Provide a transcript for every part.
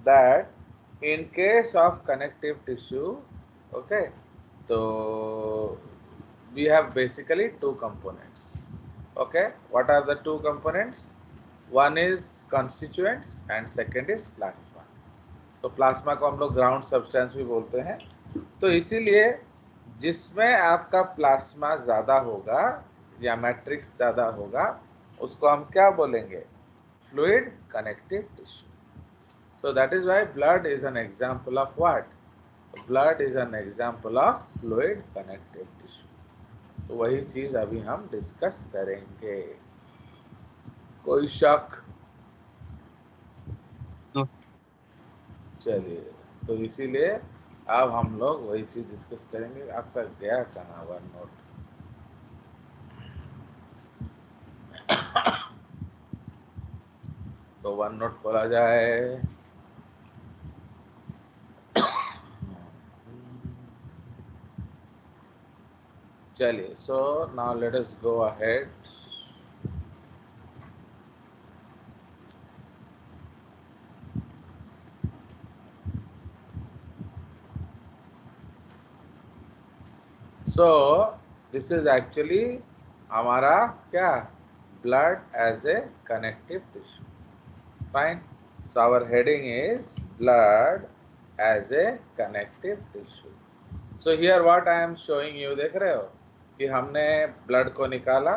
that in case of connective tissue, okay, so we have basically two components. Okay, what are the two components? One is constituents and second is plasma. तो plasma को हम लोग ground substance भी बोलते हैं। तो इसीलिए जिसमें आपका प्लाज्मा ज़्यादा होगा या मैट्रिक्स ज़्यादा होगा उसको हम क्या बोलेंगे? Fluid connective tissue. So that is why blood is an example of what? Blood is an example of fluid connective tissue. तो वही चीज अभी हम डिस्कस करेंगे। कोई शक? No. चलिए, तो इसीलिए अब हम लोग वही चीज डिस्कस करेंगे। आपका गया कहाँ वन नोट? तो वन नोट खोला जाए। चलिए, so now let us go ahead. So this is actually हमारा क्या? Blood as a connective tissue. Fine. So our heading is blood as a connective tissue. So here what I am showing you, देख रहे हो कि हमने blood को निकाला।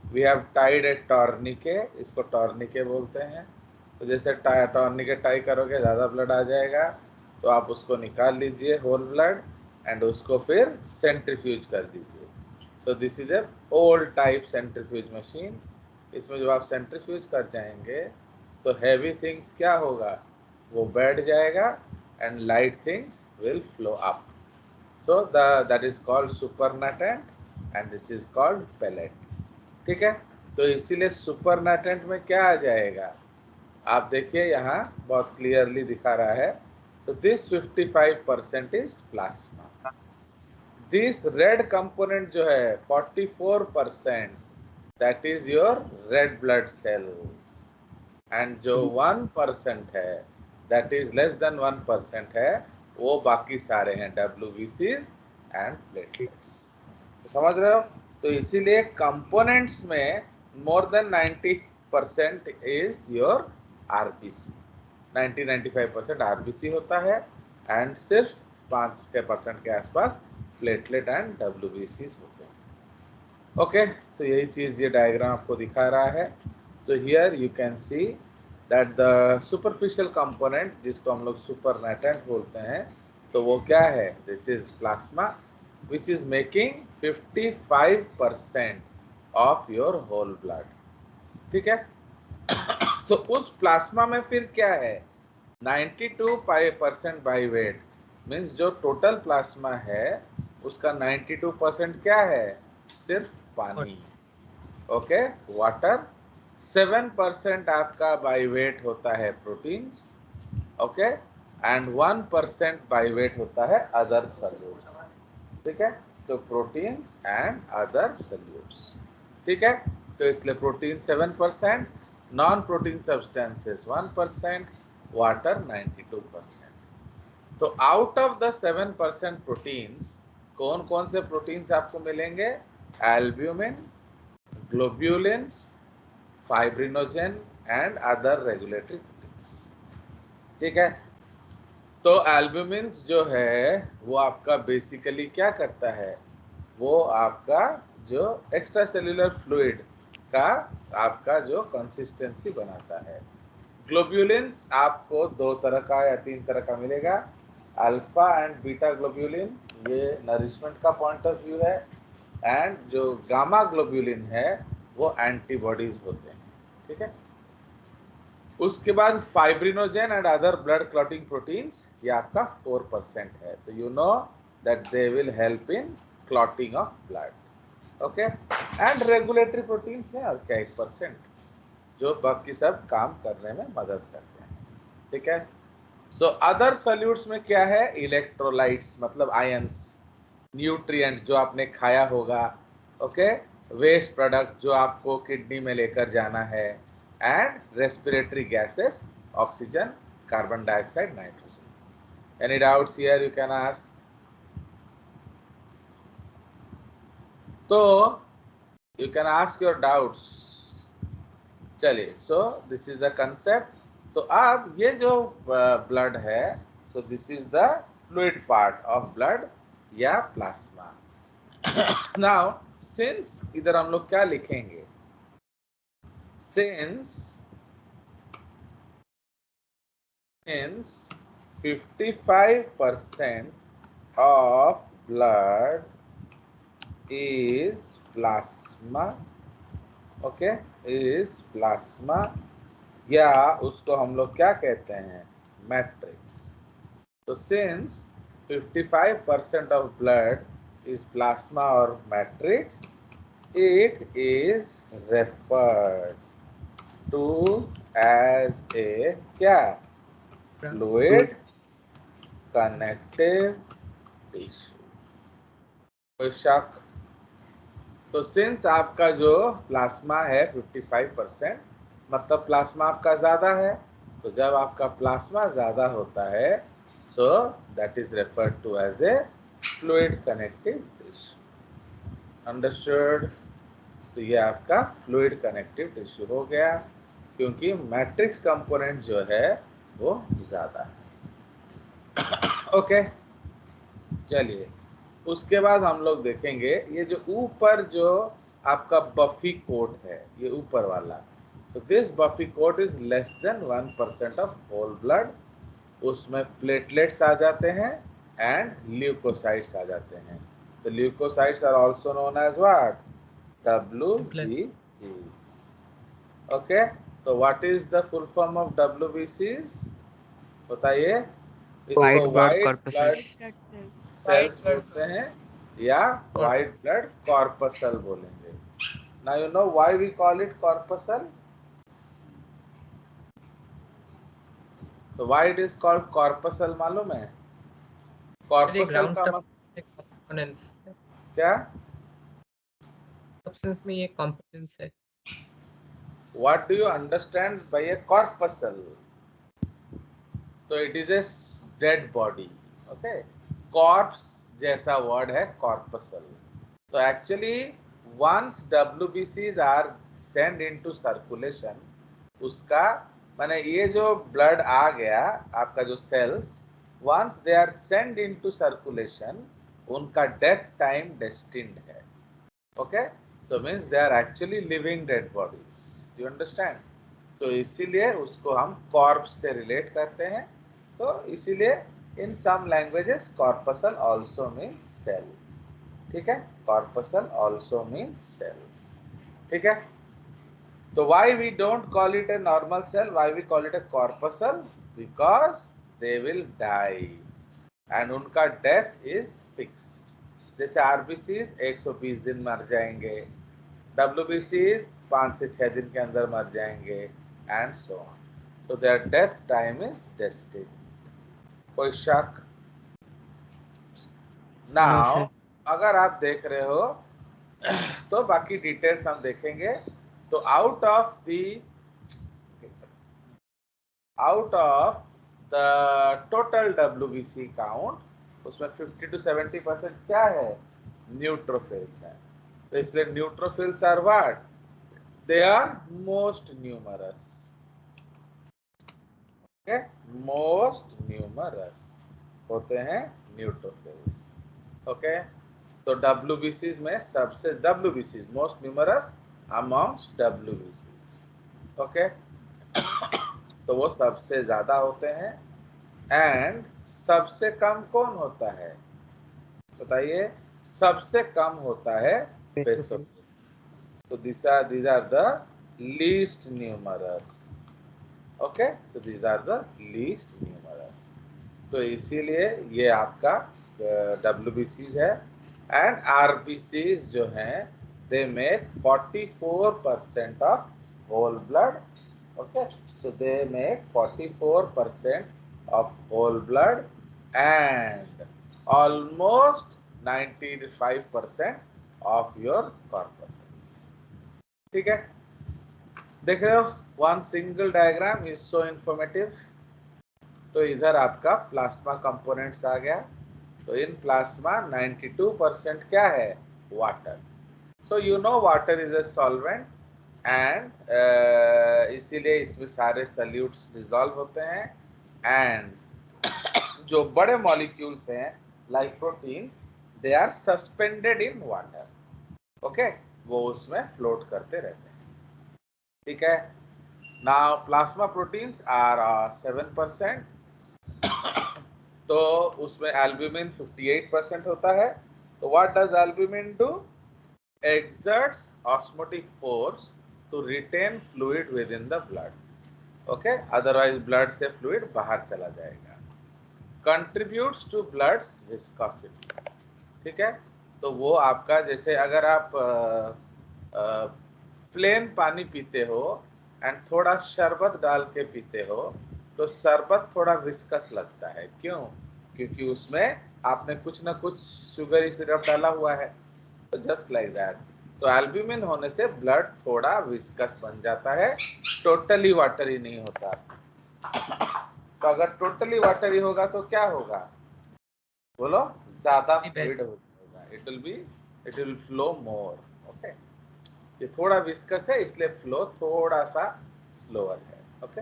We have tied a tourniquet, इसको टॉर्निके बोलते हैं। तो जैसे टॉर्निके टाई करोगे ज़्यादा ब्लड आ जाएगा, तो आप उसको निकाल लीजिए होल ब्लड एंड उसको फिर सेंट्रीफ्यूज कर दीजिए। सो this is a old type centrifuge machine. इसमें जब आप सेंट्रीफ्यूज कर जाएंगे तो हैवी थिंग्स क्या होगा? वो बैठ जाएगा and light things will flow up. So that is called supernatant and this is called pellet. ठीक है, तो इसीलिए सुपरनाटेंट में क्या आ जाएगा? आप देखिए यहाँ बहुत क्लियरली दिखा रहा है। तो this 55% is plasma. This red component जो है 44%, that is your red blood cells. And जो 1% है, दैट इज लेस देन 1% है, वो बाकी सारे हैं WBCs एंड प्लेटलेट्स। तो समझ रहे हो? तो इसीलिए कंपोनेंट्स में more than 90% is your RBC। 90-95% RBC होता है एंड सिर्फ 5% के आसपास प्लेटलेट एंड WBCs होते हैं। ओके, तो यही चीज ये डायग्राम आपको दिखा रहा है। तो here you can see that the superficial component, जिसको हम लोग सुपरनेटेंट बोलते हैं, तो वो क्या है? This is plasma which is making 55% of your whole blood. ठीक है, तो उस प्लाज्मा में फिर क्या है? 92% बाई वेट, मीन्स जो टोटल प्लाज्मा है उसका 92% क्या है? सिर्फ पानी। Okay, water. 7% आपका बाई वेट होता है proteins. Okay, and 1% by wait होता है अदर सॉल्यूट्स। ठीक है, तो प्रोटीन्स एंड अदर सॉल्यूट्स। ठीक है, तो इसलिए protein 7%, non protein substances 1%, water 92%। तो आउट ऑफ द 7% प्रोटीन्स, कौन कौन से प्रोटीन्स आपको मिलेंगे? Albumin, ग्लोब्यूलिन्स, fibrinogen and other regulatory proteins. ठीक है, तो एल्ब्यूमिन्स जो है वो आपका बेसिकली क्या करता है? वो आपका जो एक्स्ट्रा सेल्यूलर फ्लूइड का आपका जो कंसिस्टेंसी बनाता है। ग्लोब्यूलिन्स आपको 2 तरह का या 3 तरह का मिलेगा। अल्फा एंड बीटा ग्लोब्यूलिन, ये नरिशमेंट का पॉइंट ऑफ व्यू है, एंड जो गामा ग्लोब्यूलिन है वो एंटीबॉडीज होते हैं। ठीक है, उसके बाद fibrinogen and other blood clotting proteins, ये आपका 4% है। तो you know that they will help in clotting of blood. Okay, and regulatory proteins है और क्या 1%, जो बाकी सब काम करने में मदद करते हैं। ठीक है, सो अदर सॉल्यूट्स में क्या है? इलेक्ट्रोलाइट्स मतलब आयंस, न्यूट्रिएंट्स जो आपने खाया होगा, ओके, वेस्ट प्रोडक्ट जो आपको किडनी में लेकर जाना है, and respiratory gases, oxygen, carbon dioxide, nitrogen. Any doubts here you can ask? So you can ask your doubts. चलिए, so this is the concept. तो अब ये जो blood है, so this is the fluid part of blood या plasma. Now since इधर हम लोग क्या लिखेंगे? Since 55% of blood is plasma, okay, is plasma, या उसको हम लोग क्या कहते हैं? मैट्रिक्स. तो since 55% of blood is plasma or matrix, it is referred to as a क्या? Fluid connective tissue. कोई शक? तो सिंस आपका जो प्लाज्मा है 55%, मतलब प्लाज्मा आपका ज्यादा है, तो जब आपका प्लाज्मा ज्यादा होता है, so that is referred to as a fluid connective tissue. Understood? तो ये आपका फ्लूइड कनेक्टिव टिश्यू हो गया, क्योंकि मैट्रिक्स कंपोनेंट जो है वो ज्यादा है. ओके, चलिए उसके बाद हम लोग देखेंगे ये जो ऊपर जो आपका बफी कोट है, ये ऊपर वाला, तो this buffy coat is less than 1% of whole blood. उसमें प्लेटलेट्स आ जाते हैं एंड ल्यूकोसाइट्स आ जाते हैं. तो leukocytes are also known as what? WBCs. Okay, तो what is the full form of WBCs? बताइए. इसको व्हाइट ब्लड सेल्स बोलते हैं या व्हाइट ब्लड कॉर्पसल बोलेंगे. Now you know why we call it corpuscle. तो why it is called corpuscle मालूम है? कॉर्पसल का मतलब क्या? सब्सटेंस में ये कंपोनेंट्स है. What do you understand by a corpuscle? तो it is a dead body. Okay, corpse जैसा वर्ड है कॉर्पसल. तो actually once WBCs are send into circulation, उसका माने ये जो ब्लड आ गया आपका जो cells, once they are send into circulation, उनका डेथ टाइम डेस्टिन्ड है. ओके, तो means they are actually living dead bodies. You understand? तो इसीलिए उसको हम कॉर्प्स से रिलेट करते हैं. तो इसीलिए in some languages corpuscle also means cell. ठीक है, corpuscle also means cells. ठीक है, तो why we don't call it a normal cell, why we call it a corpuscle? Because they will die and उनका death is fixed. जैसे RBCs 120 दिन मर जाएंगे, WBCs 5 से 6 दिन के अंदर मर जाएंगे and so on. So their death time is destined. कोई शक? नाउ अगर आप देख रहे हो तो बाकी डिटेल्स हम देखेंगे. तो out of the total WBC count, उसमें 50 to 70% क्या है? न्यूट्रोफिल्स है. तो इसलिए neutrophils are what? They are most numerous. Okay, most numerous होते हैं न्यूट्रोफिल्स. ओके, तो WBCs में सबसे WBCs most numerous amongst WBCs. Okay, तो वो सबसे ज्यादा होते हैं. एंड सबसे कम कौन होता है? बताइए. सबसे कम होता है बेसोफिल्स. तो these are the least numerous. Okay, so these are the least numerous. तो इसीलिए ये आपका WBCs है. एंड RBCs जो हैं, they make 44% of whole blood. Okay, so they make 44% of whole blood and almost 95% of your corpuscles. ठीक है, देख रहे हो? One single diagram is so informative. तो इधर आपका प्लाज्मा कंपोनेंट्स आ गया। तो इन प्लाज्मा 92% क्या है, water. So you know water is a solvent and इसीलिए इसमें सारे सल्यूट्स डिसॉल्व होते हैं। एंड जो बड़े मॉलिक्यूल्स हैं like proteins, they are suspended in water. Okay, वो उसमें फ्लोट करते रहते हैं। ठीक है। Now plasma proteins are 7%। तो उसमें एल्ब्यूमिन 58% होता है। तो what does albumin do? exerts osmotic force to retain fluid within the blood. Okay, otherwise blood से fluid बाहर चला जाएगा। contributes to blood's viscosity. ठीक है। तो वो आपका, जैसे अगर आप प्लेन पानी पीते हो एंड थोड़ा शरबत डाल के पीते हो, तो शरबत थोड़ा विस्कस लगता है। क्यों? क्योंकि उसमें आपने कुछ ना कुछ शुगर सिरप डाला हुआ है। तो जस्ट लाइक दैट, तो एल्ब्यूमिन होने से ब्लड थोड़ा विस्कस बन जाता है, टोटली वाटरी नहीं होता। तो अगर टोटली वाटरी होगा तो क्या होगा, बोलो? ज्यादा फ्लूइड होगा। It will flow more. Okay, ये थोड़ा विस्कस है इसलिए फ्लो थोड़ा सा स्लोअर है। Okay,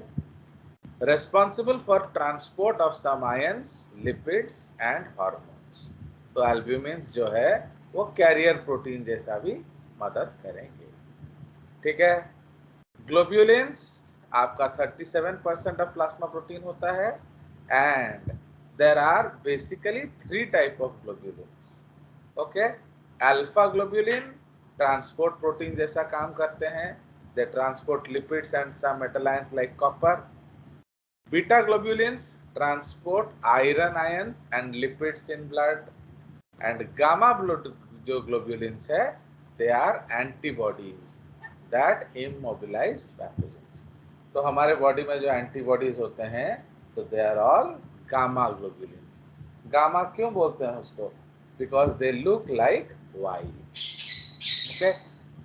responsible for transport of some ions, lipids and hormones. तो एल्ब्यूमिन्स जो है वो कैरियर प्रोटीन जैसा भी मदद करेंगे। ठीक है। ग्लोब्यूलिन्स आपका 37% ऑफ प्लाज्मा प्रोटीन होता है। And there are basically 3 type of globulins. Okay, alpha globulin transport protein जैसा काम करते हैं। They transport lipids and some metal ions like copper. Beta globulins transport iron ions and lipids in blood. And gamma जो globulins है, they are antibodies that immobilize pathogens. तो हमारे body में जो एंटीबॉडीज होते हैं, तो they are all gamma globulins. Gamma क्यों बोलते हैं उसको? Because they look like Y. Okay,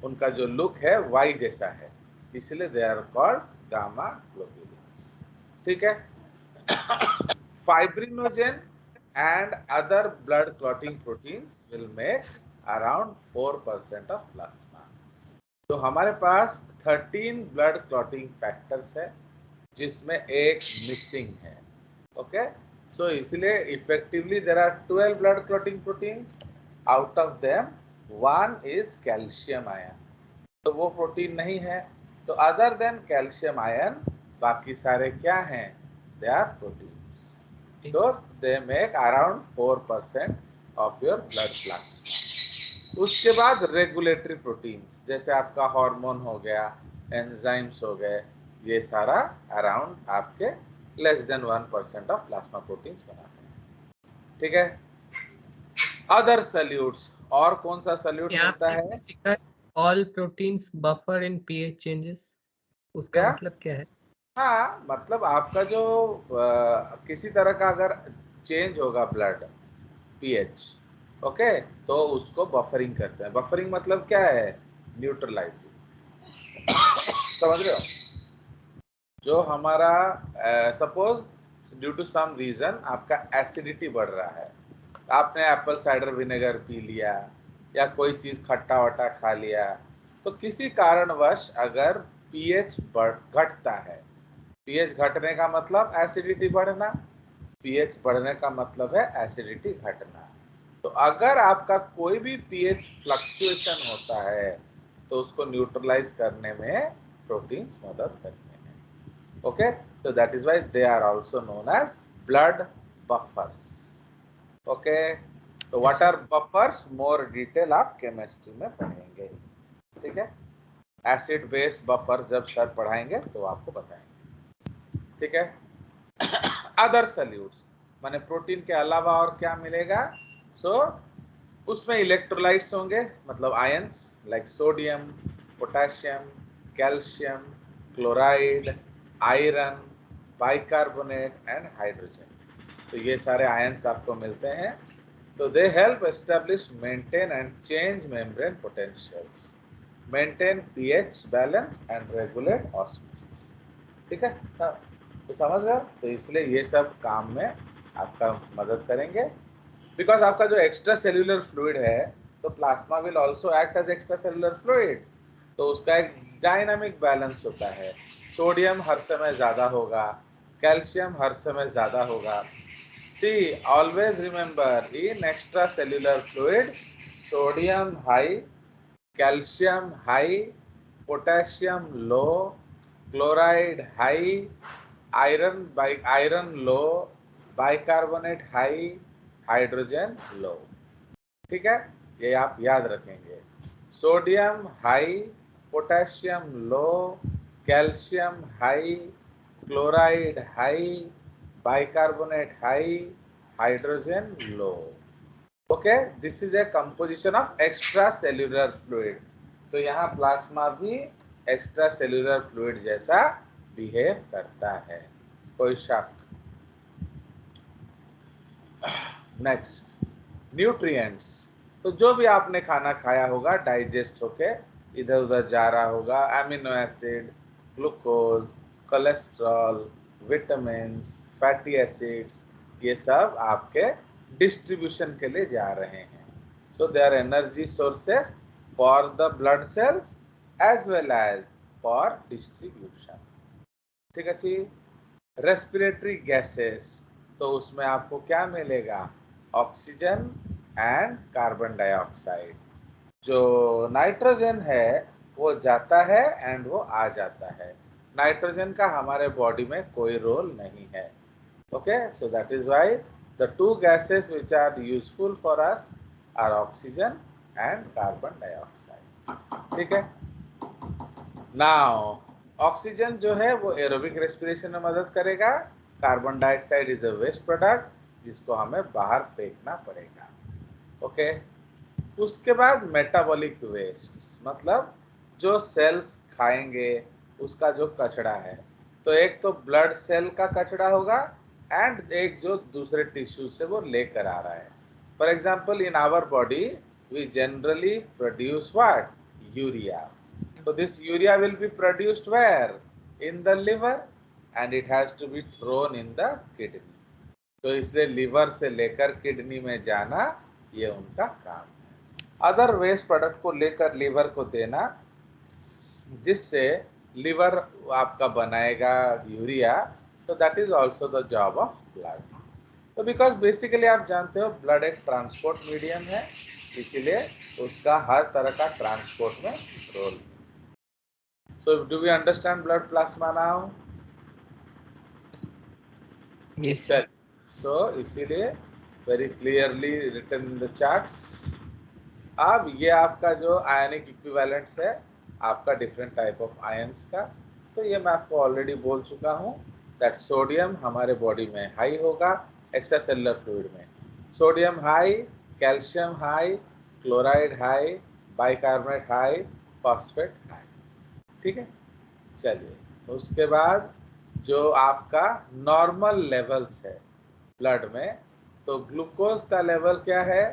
उनका जो लुक है वाई जैसा है, इसलिए they are called gamma globulins. ठीक है। Fibrinogen and other blood clotting proteins will make around 4% of plasma. तो हमारे पास 13 ब्लड क्लॉटिंग फैक्टर्स है, जिसमें एक मिसिंग है। ओके, सो इसलिए effectively there are 12 blood clotting proteins. Out of them 1 is calcium ion. तो वो प्रोटीन नहीं है। तो अदर देन कैल्शियम आयन बाकी सारे क्या हैं? They are proteins. तो they make around 4% of your blood plasma. उसके बाद रेगुलेटरी प्रोटीन्स, जैसे आपका हार्मोन हो गया, एंजाइम्स हो गए, ये सारा अराउंड आपके less than 1% of plasma proteins बनाते हैं। ठीक है। अदर सल्यूट्स, और कौन सा सल्यूट मिलता है? All proteins buffer in pH changes, उसका क्या मतलब क्या है? हाँ, मतलब आपका जो किसी तरह का अगर चेंज होगा ब्लड पीएच, ओके, तो उसको बफरिंग करते हैं। बफरिंग मतलब क्या है? न्यूट्रलाइजिंग। समझ रहे हो? जो हमारा suppose due to some reason आपका एसिडिटी बढ़ रहा है, आपने एप्पल साइडर विनेगर पी लिया या कोई चीज खट्टा वट्टा खा लिया, तो किसी कारणवश अगर पीएच घटता है, पीएच घटने का मतलब एसिडिटी बढ़ना, पीएच बढ़ने का मतलब है एसिडिटी घटना। तो अगर आपका कोई भी पीएच फ्लक्चुएशन होता है, तो उसको न्यूट्रलाइज करने में प्रोटीन्स मदद करते हैं। Okay, so that is why they are also known as blood buffers. Okay, तो what are buffers, more detail आप केमिस्ट्री में पढ़ेंगे। ठीक है, एसिड बेस बफर जब सर पढ़ाएंगे तो आपको बताएंगे। ठीक है। अदर सल्यूट्स माने प्रोटीन के अलावा और क्या मिलेगा? सो उसमें इलेक्ट्रोलाइट्स होंगे, मतलब ions like sodium, potassium, calcium, chloride, iron, bicarbonate and hydrogen. तो ये सारे आयंस आपको मिलते हैं। तो they help establish, maintain and change membrane potentials, maintain pH balance and regulate osmosis. ठीक है। तो समझ रहे हो? तो इसलिए ये सब काम में आपका मदद करेंगे, बिकॉज आपका जो एक्स्ट्रा सेल्यूलर फ्लूइड है, तो plasma will also act as extracellular fluid, तो उसका एक डायनामिक बैलेंस होता है। सोडियम हर समय ज़्यादा होगा, कैल्शियम हर समय ज़्यादा होगा। See, always remember, in extracellular fluid, sodium high, calcium high, potassium low, chloride high, iron low, bicarbonate high, hydrogen low. ठीक है, ये आप याद रखेंगे। Sodium high, potassium low, calcium high, chloride high, bicarbonate high, hydrogen low. Okay, this is a composition of extra cellular fluid. तो यहाँ plasma भी extra cellular fluid जैसा बिहेव करता है, कोई शक? Next, nutrients. तो जो भी आपने खाना खाया होगा डाइजेस्ट होके इधर उधर जा रहा होगा, amino acid, glucose, cholesterol, vitamins, fatty acids, ये सब आपके डिस्ट्रीब्यूशन के लिए जा रहे हैं। So they are energy sources for the blood cells as well as for distribution. ठीक है जी। रेस्पिरेटरी गैसेस, तो उसमें आपको क्या मिलेगा? Oxygen and carbon dioxide. जो नाइट्रोजन है वो जाता है एंड वो आ जाता है। नाइट्रोजन का हमारे बॉडी में कोई रोल नहीं है। Okay, so that is why the two gases which are useful for us are oxygen and carbon dioxide. ठीक है। नाउ ऑक्सीजन जो है वो एरोबिक रेस्पिरेशन में मदद करेगा, carbon dioxide is a waste product जिसको हमें बाहर फेंकना पड़ेगा। ओके, उसके बाद मेटाबॉलिक वेस्ट, मतलब जो सेल्स खाएंगे उसका जो कचरा है, तो एक तो ब्लड सेल का कचरा होगा एंड एक जो दूसरे टिश्यू से वो लेकर आ रहा है। For example, in our body we generally produce what? Urea. So this urea will be produced where? In the liver, and it has to be thrown in the kidney. तो इसलिए लिवर से लेकर किडनी में जाना ये उनका काम है। अदर वेस्ट प्रोडक्ट को लेकर लिवर को देना, जिससे लिवर आपका बनाएगा यूरिया, तो that is also the job of blood. तो बिकॉज बेसिकली आप जानते हो ब्लड एक ट्रांसपोर्ट मीडियम है, इसीलिए उसका हर तरह का ट्रांसपोर्ट में रोल है। So do we understand blood plasma now? Yes, sir. So इसीलिए very clearly written in the charts. अब ये आपका जो आयनिक इक्विवेलेंट्स है आपका डिफरेंट टाइप ऑफ आयंस का, तो ये मैं आपको ऑलरेडी बोल चुका हूँ दैट सोडियम हमारे बॉडी में हाई होगा एक्स्ट्रा सेलुलर फ्लूइड में। Sodium high, calcium high, chloride high, bicarbonate high, phosphate high. ठीक है, चलिए उसके बाद जो आपका नॉर्मल लेवल्स है ब्लड में, तो ग्लूकोज का लेवल क्या है?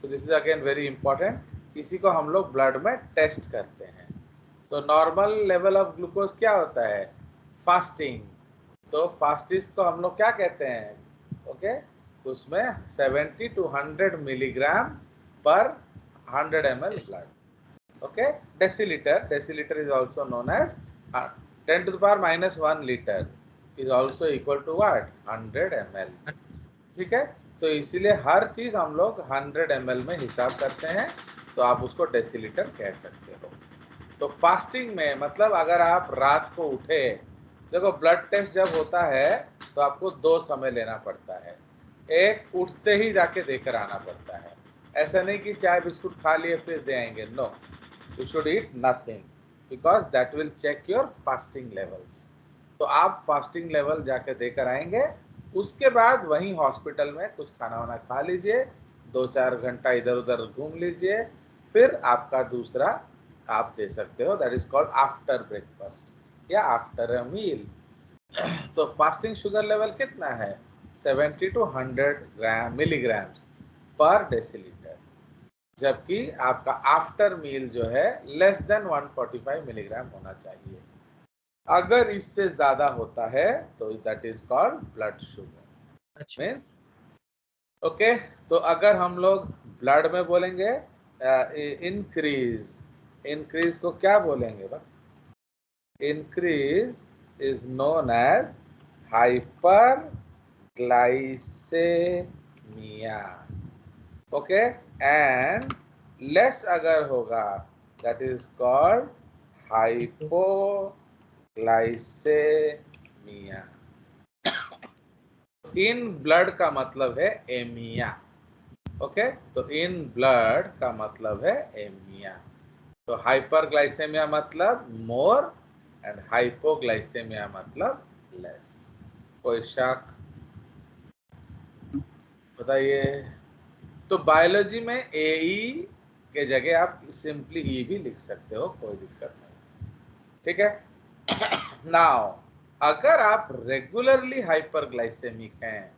तो this is again very important, इसी को हम लोग ब्लड में टेस्ट करते हैं। तो नॉर्मल लेवल ऑफ ग्लूकोज क्या होता है? फास्टिंग। तो फास्टिस को हम लोग क्या कहते हैं? ओके, उसमें 70 to 100 मिलीग्राम पर 100 ml Yes. Blood. Okay, deciliter is also known as 10 to the power minus 1 liter is also equal to what? 100 ml. ठीक है, तो इसीलिए हर चीज हम लोग 100 ml में हिसाब करते हैं, तो आप उसको डेसीलीटर कह सकते हो। तो फास्टिंग में मतलब अगर आप रात को उठे, देखो ब्लड टेस्ट जब होता है तो आपको दो समय लेना पड़ता है। एक उठते ही जाके देकर आना पड़ता है, ऐसा नहीं कि चाय बिस्कुट खा लिए फिर दे आएंगे, no, you should eat nothing because that will check your fasting levels. तो आप फास्टिंग लेवल जाके देकर आएंगे, उसके बाद वहीं हॉस्पिटल में कुछ खाना वाना खा लीजिए, 2-4 घंटा इधर उधर घूम लीजिए, फिर आपका दूसरा आप दे सकते हो, that is called after breakfast या आफ्टर अ मील। तो फास्टिंग शुगर लेवल कितना है? 70 to 100 मिलीग्राम्स पर डेसीलीटर, जबकि आपका आफ्टर मील जो है लेस देन 145 मिलीग्राम होना चाहिए। अगर इससे ज्यादा होता है तो that is called blood sugar अच्छा। मीन्स। ओके, तो अगर हम लोग ब्लड में बोलेंगे इंक्रीज, इंक्रीज को क्या बोलेंगे बा? Increase is known as hyperglycaemia. Okay, and less अगर होगा that is called hypoglycaemia. In blood का मतलब है एमिया। ओके, तो इन ब्लड का मतलब है एमिया। तो हाइपरग्लाइसेमिया मतलब मोर एंड हाइपोग्लाइसेमिया मतलब लेस। कोई शक? बताइए। तो बायोलॉजी में एई के जगह आप सिंपली ई भी लिख सकते हो, कोई दिक्कत नहीं। ठीक है। नाउ अगर आप रेगुलरली हाइपरग्लाइसेमिक हैं,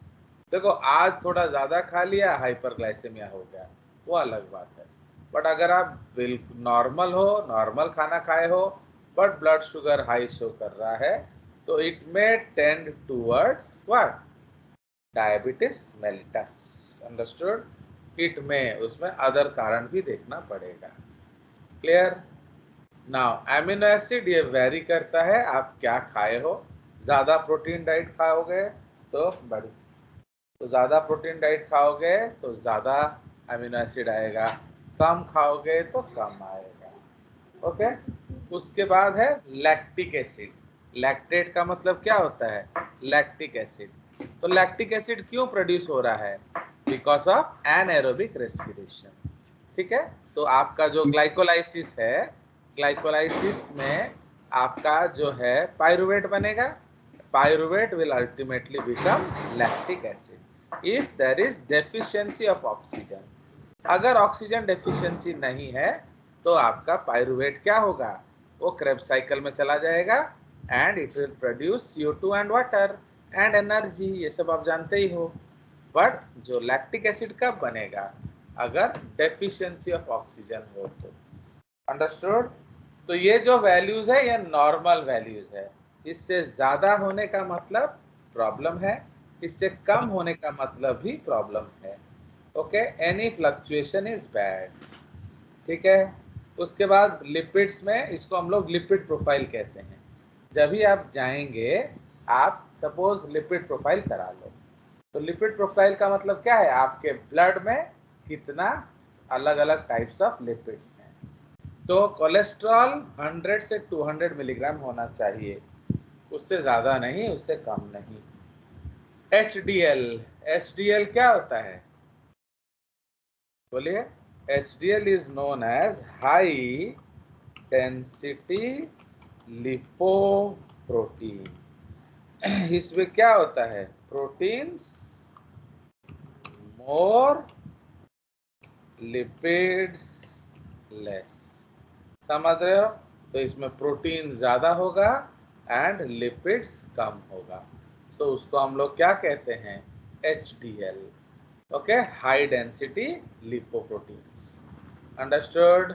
देखो आज थोड़ा ज्यादा खा लिया हाइपरग्लाइसेमिया हो गया, वो अलग बात है। बट अगर आप बिल्कुल नॉर्मल हो, नॉर्मल खाना खाए हो, but blood sugar high show कर रहा है, तो it may tend towards what? Diabetes mellitus. Understood? It में उसमें अदर कारण भी देखना पड़ेगा। क्लियर? नाउ एमिनो एसिड ये वेरी करता है आप क्या खाए हो। ज्यादा प्रोटीन डाइट खाओगे तो बड़ी, तो ज़्यादा प्रोटीन डाइट खाओगे तो ज़्यादा अमीनो एसिड आएगा, कम खाओगे तो कम आएगा। ओके, उसके बाद है लैक्टिक एसिड। लैक्टेट का मतलब क्या होता है? Lactic acid. तो लैक्टिक एसिड क्यों प्रोड्यूस हो रहा है? Because of anaerobic respiration. ठीक है, तो आपका जो ग्लाइकोलाइसिस है, ग्लाइकोलाइसिस में आपका जो है पायरुवेट बनेगा। Pyruvate will ultimately become lactic acid if there is deficiency of oxygen. अगर ऑक्सीजन डेफिशिएंसी नहीं है तो आपका पायरुवेट क्या होगा? वो क्रेब्स साइकिल में चला जाएगा and it will produce CO2 and water and energy, ये सब आप जानते ही हो। बट जो लैक्टिक एसिड कब बनेगा? अगर डेफिशिएंसी ऑफ ऑक्सीजन हो तो। अंडरस्टूड? तो ये जो वैल्यूज है ये नॉर्मल वैल्यूज है। इससे ज्यादा होने का मतलब प्रॉब्लम है, इससे कम होने का मतलब भी प्रॉब्लम है। Okay, any fluctuation is bad. ठीक है, उसके बाद लिपिड्स में इसको हम लोग लिपिड प्रोफाइल कहते हैं। जब भी आप जाएंगे, आप सपोज लिपिड प्रोफाइल करा लो, तो लिपिड प्रोफाइल का मतलब क्या है? आपके ब्लड में कितना अलग अलग टाइप्स ऑफ लिपिड्स हैं। तो कोलेस्ट्रॉल 100 से 200 मिलीग्राम होना चाहिए, उससे ज्यादा नहीं, उससे कम नहीं। HDL, HDL क्या होता है? बोलिए। HDL is known as high density lipoprotein. इसमें क्या होता है? Proteins more, lipids less. समझ रहे हो? तो इसमें प्रोटीन ज्यादा होगा एंड लिपिड्स कम होगा, तो उसको हम लोग क्या कहते हैं? HDL। Okay, high density lipoproteins. Understood?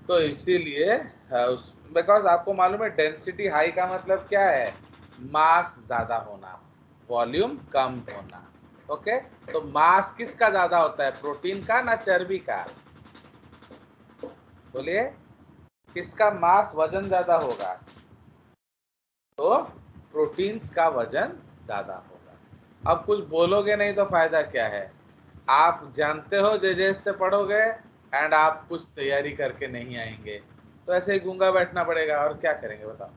तो इसीलिए बिकॉज आपको मालूम है डेंसिटी हाई का मतलब क्या है? मास ज्यादा होना, वॉल्यूम कम होना। ओके, तो मास किसका ज्यादा होता है? प्रोटीन का ना चर्बी का? बोलिए, किसका मास वजन ज्यादा होगा? तो प्रोटीन्स का वजन ज्यादा होगा। अब कुछ बोलोगे नहीं तो फायदा क्या है? आप जानते हो जेजेएस से पढ़ोगे एंड आप कुछ तैयारी करके नहीं आएंगे, तो ऐसे ही गूंगा बैठना पड़ेगा, और क्या करेंगे बताओ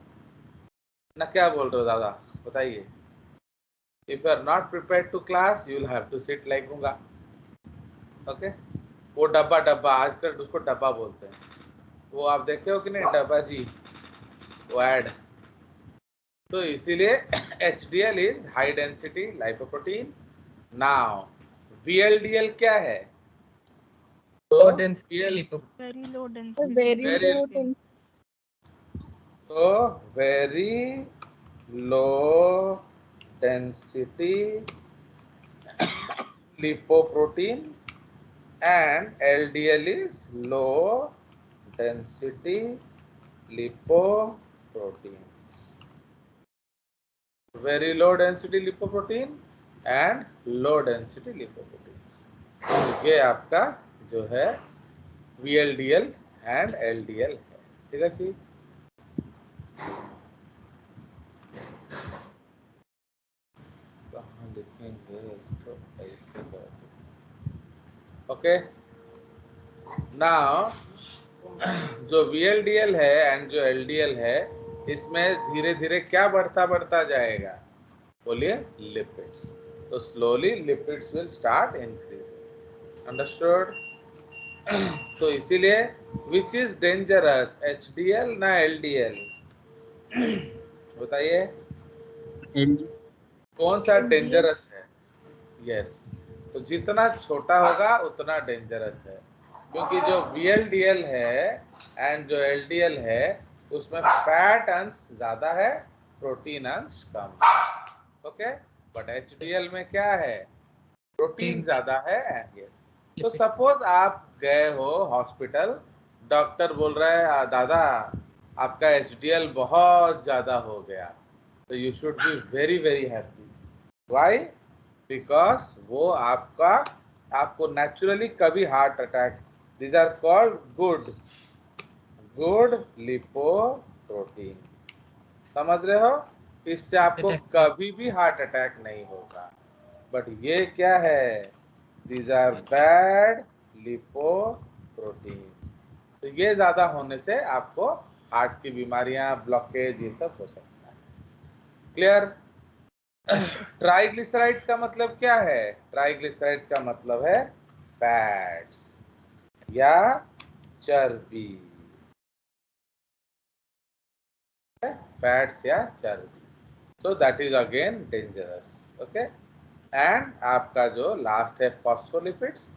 ना? क्या बोल रहे हो दादा, बताइए। If you are not prepared to class you will have to sit like गूंगा। ओके, वो डब्बा, डब्बा आजकल उसको डब्बा बोलते हैं, वो आप देखे हो कि नहीं डब्बा जी, वो ऐड। तो इसीलिए HDL is high density lipoprotein. Now VLDL क्या है? तो Low density lipo. Very low So density very Very- low lipoprotein. तो very low density lipoprotein and LDL is low density lipoprotein. proteins, very low density lipoprotein and low density lipoproteins. ये आपका जो है VLDL and LDL है, ठीक है सी। कहाँ लिखेंगे इसको, ऐसे ओके। नाउ जो VLDL है एंड जो LDL है, इसमें धीरे धीरे क्या बढ़ता जाएगा, बोलिए लिपिड्स। तो slowly lipids will start increasing, understood. तो इसीलिए विच इज डेंजरस, HDL ना LDL, बताइए कौन सा डेंजरस है। यस, तो जितना छोटा होगा उतना डेंजरस है, क्योंकि जो VLDL है एंड जो LDL है उसमें फैट अंश ज्यादा है, प्रोटीन अंश कम है, ओके। बट HDL में क्या है, प्रोटीन ज्यादा है एंड यस। तो सपोज आप गए हो हॉस्पिटल, डॉक्टर बोल रहा है दादा आपका HDL बहुत ज्यादा हो गया, तो you should be very very happy. Why? Because वो आपको नेचुरली कभी heart attack, these are called good lipoprotein, समझ रहे हो, इससे आपको कभी भी हार्ट अटैक नहीं होगा। बट ये क्या है, दीज आर बैड लिपोप्रोटीन, तो ये ज्यादा होने से आपको हार्ट की बीमारियां, ब्लॉकेज, ये सब हो सकता है। क्लियर? ट्राइग्लिसराइड्स का मतलब क्या है, ट्राइग्लिसराइड्स का मतलब है फैट्स या चर्बी, फैट्स या चर्बी, so that is again dangerous, okay। And आपका जो लास्ट है फॉस्फोलिपिड्स,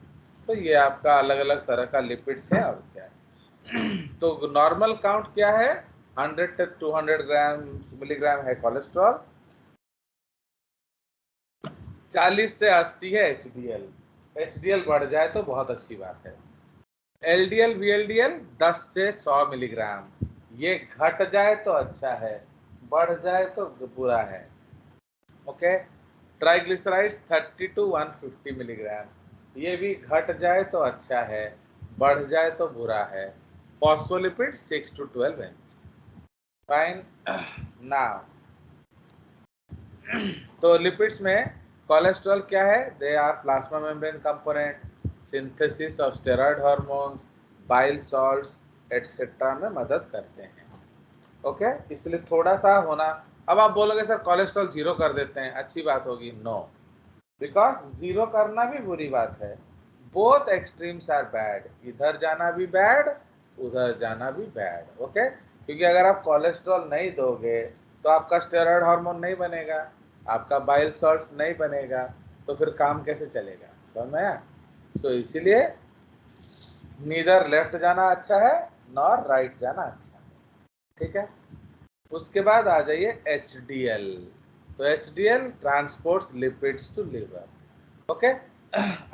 तो ये आपका अलग अलग तरह का लिपिड्स है और क्या है। तो नॉर्मल काउंट क्या है, 100 से 200 ग्राम मिलीग्राम है कोलेस्ट्रॉल, 40 से 80 है HDL। HDL बढ़ जाए तो बहुत अच्छी बात है। LDL VLDL 10 से 100 मिलीग्राम, ये घट जाए तो अच्छा है, बढ़ जाए तो बुरा है, ओके। ट्राइग्लिसराइड्स 30 to 150 मिलीग्राम, ये भी घट जाए तो अच्छा है, बढ़ जाए तो बुरा है। Phospholipid 6 to 12 mg, fine. Now तो लिपिड्स में कोलेस्ट्रॉल क्या है, they are plasma membrane component, synthesis of steroid hormones, bile salts etcetera में मदद करते हैं, ओके। इसलिए थोड़ा सा होना। अब आप बोलोगे सर कोलेस्ट्रॉल जीरो कर देते हैं, अच्छी बात होगी, नो, बिकॉज जीरो करना भी बुरी बात है, बोथ एक्सट्रीम्स आर बैड, इधर जाना भी बैड, उधर जाना भी बैड, ओके। क्योंकि अगर आप कोलेस्ट्रॉल नहीं दोगे तो आपका स्टेरॉइड हार्मोन नहीं बनेगा, आपका बाइल सॉल्ट्स नहीं बनेगा, तो फिर काम कैसे चलेगा, समझ में आया। तो इसीलिए नीदर लेफ्ट जाना अच्छा है नॉर राइट जाना अच्छा है, ठीक है। उसके बाद आ जाइए HDL, तो HDL transports lipids to liver, okay.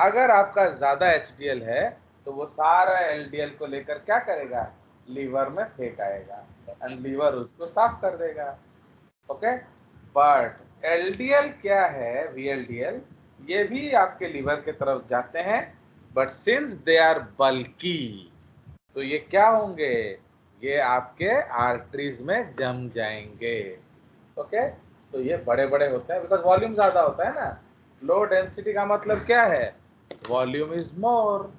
अगर आपका ज्यादा HDL है तो वो सारा LDL को लेकर क्या करेगा, लीवर में फेंक आएगा एंड लीवर उसको साफ कर देगा, ओके। बट LDL क्या है, VLDL, ये भी आपके लीवर के तरफ जाते हैं, बट सिंस दे आर बल्की, तो ये क्या होंगे, ये आपके आर्टरीज में जम जाएंगे, ओके। तो ये बड़े बड़े होते हैं बिकॉज वॉल्यूम ज्यादा होता है ना। लो डेंसिटी का मतलब क्या है, वॉल्यूम इज मोर,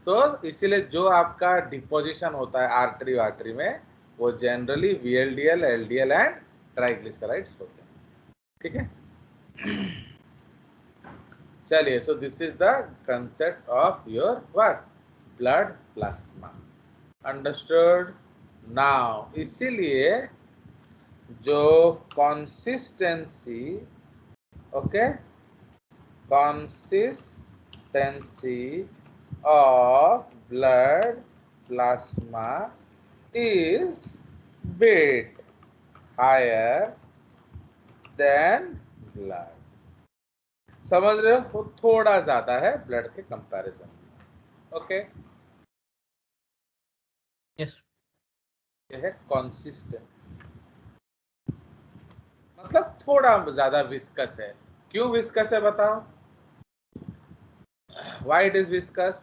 तो इसीलिए जो आपका डिपोजिशन होता है आर्टरी वार्टरी में, वो generally VLDL LDL and triglycerides होते हैं, ठीक है। चलिए, सो this is the concept of your what, blood plasma, understood. Now इसीलिए जो consistency, okay, consistency of blood plasma is bit higher than blood, समझ रहे हो, वो थोड़ा ज्यादा है ब्लड के कंपैरिजन में, ओके। Yes. ये है कंसिस्टेंसी, मतलब थोड़ा ज्यादा विस्कस है। क्यों विस्कस है बताओ? Why it is viscous?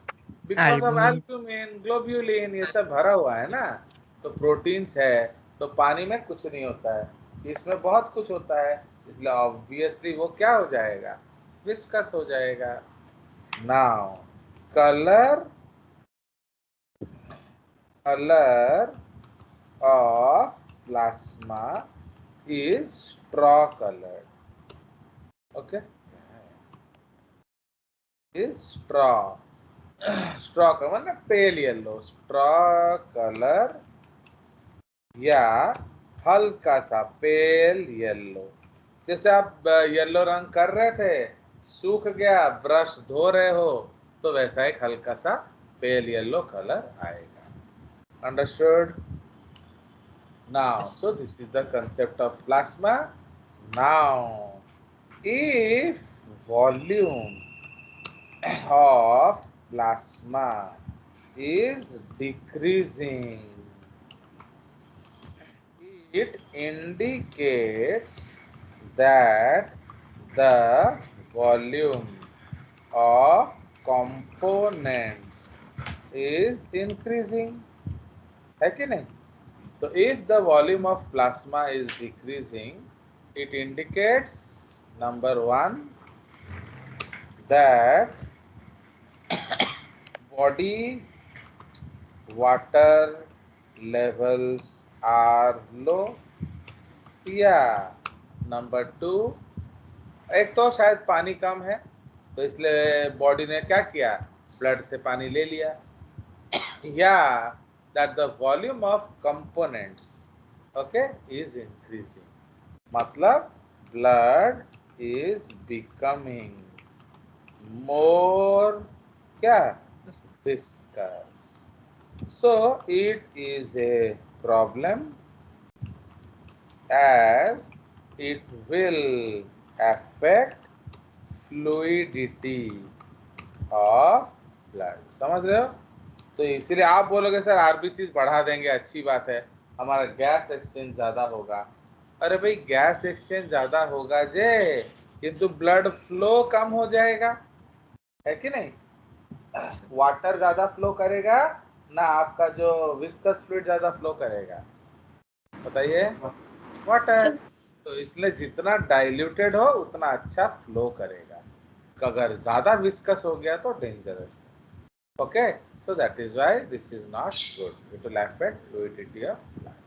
Because of Albumin. albumin, globulin, ये सब भरा हुआ है ना, तो प्रोटीन्स है, तो पानी में कुछ नहीं होता है, इसमें बहुत कुछ होता है, इसलिए ऑब्वियसली वो क्या हो जाएगा? विस्कस हो जाएगा। Now colour of plasma is straw colored. Okay, is straw. Straw का मतलब पेल येलो, स्ट्रॉ कलर या हल्का सा पेल येलो। जैसे आप येलो रंग कर रहे थे, सूख गया, ब्रश धो रहे हो, तो वैसा एक हल्का सा पेल येलो कलर आएगा। Understood? Now, Yes. so this is the concept of plasma. Now, if volume of plasma is decreasing, it indicates that the volume of components is increasing. है कि नहीं? So if the volume of plasma is decreasing, it indicates number one that body water levels are low, या number two, एक तो शायद पानी कम है, तो इसलिए बॉडी ने क्या किया? ब्लड से पानी ले लिया, या that the volume of components, okay, is increasing, मतलब blood is becoming more क्या? Viscous. So it is a problem as it will affect fluidity of blood. समझ रहे हो? तो इसीलिए आप बोलोगे सर आरबीसी बढ़ा देंगे, अच्छी बात है, हमारा गैस एक्सचेंज ज्यादा होगा। अरे भाई गैस एक्सचेंज ज्यादा होगा जे, किंतु ब्लड फ्लो कम हो जाएगा, है कि नहीं? वाटर ज्यादा फ्लो करेगा ना, आपका जो विस्कस फ्लूइड ज्यादा फ्लो करेगा? बताइए। वाटर। तो इसलिए जितना डाइल्यूटेड हो उतना अच्छा फ्लो करेगा, अगर ज्यादा विस्कस हो गया तो डेंजरस है। Okay, so that is why this is not good. It will affect fluidity of blood.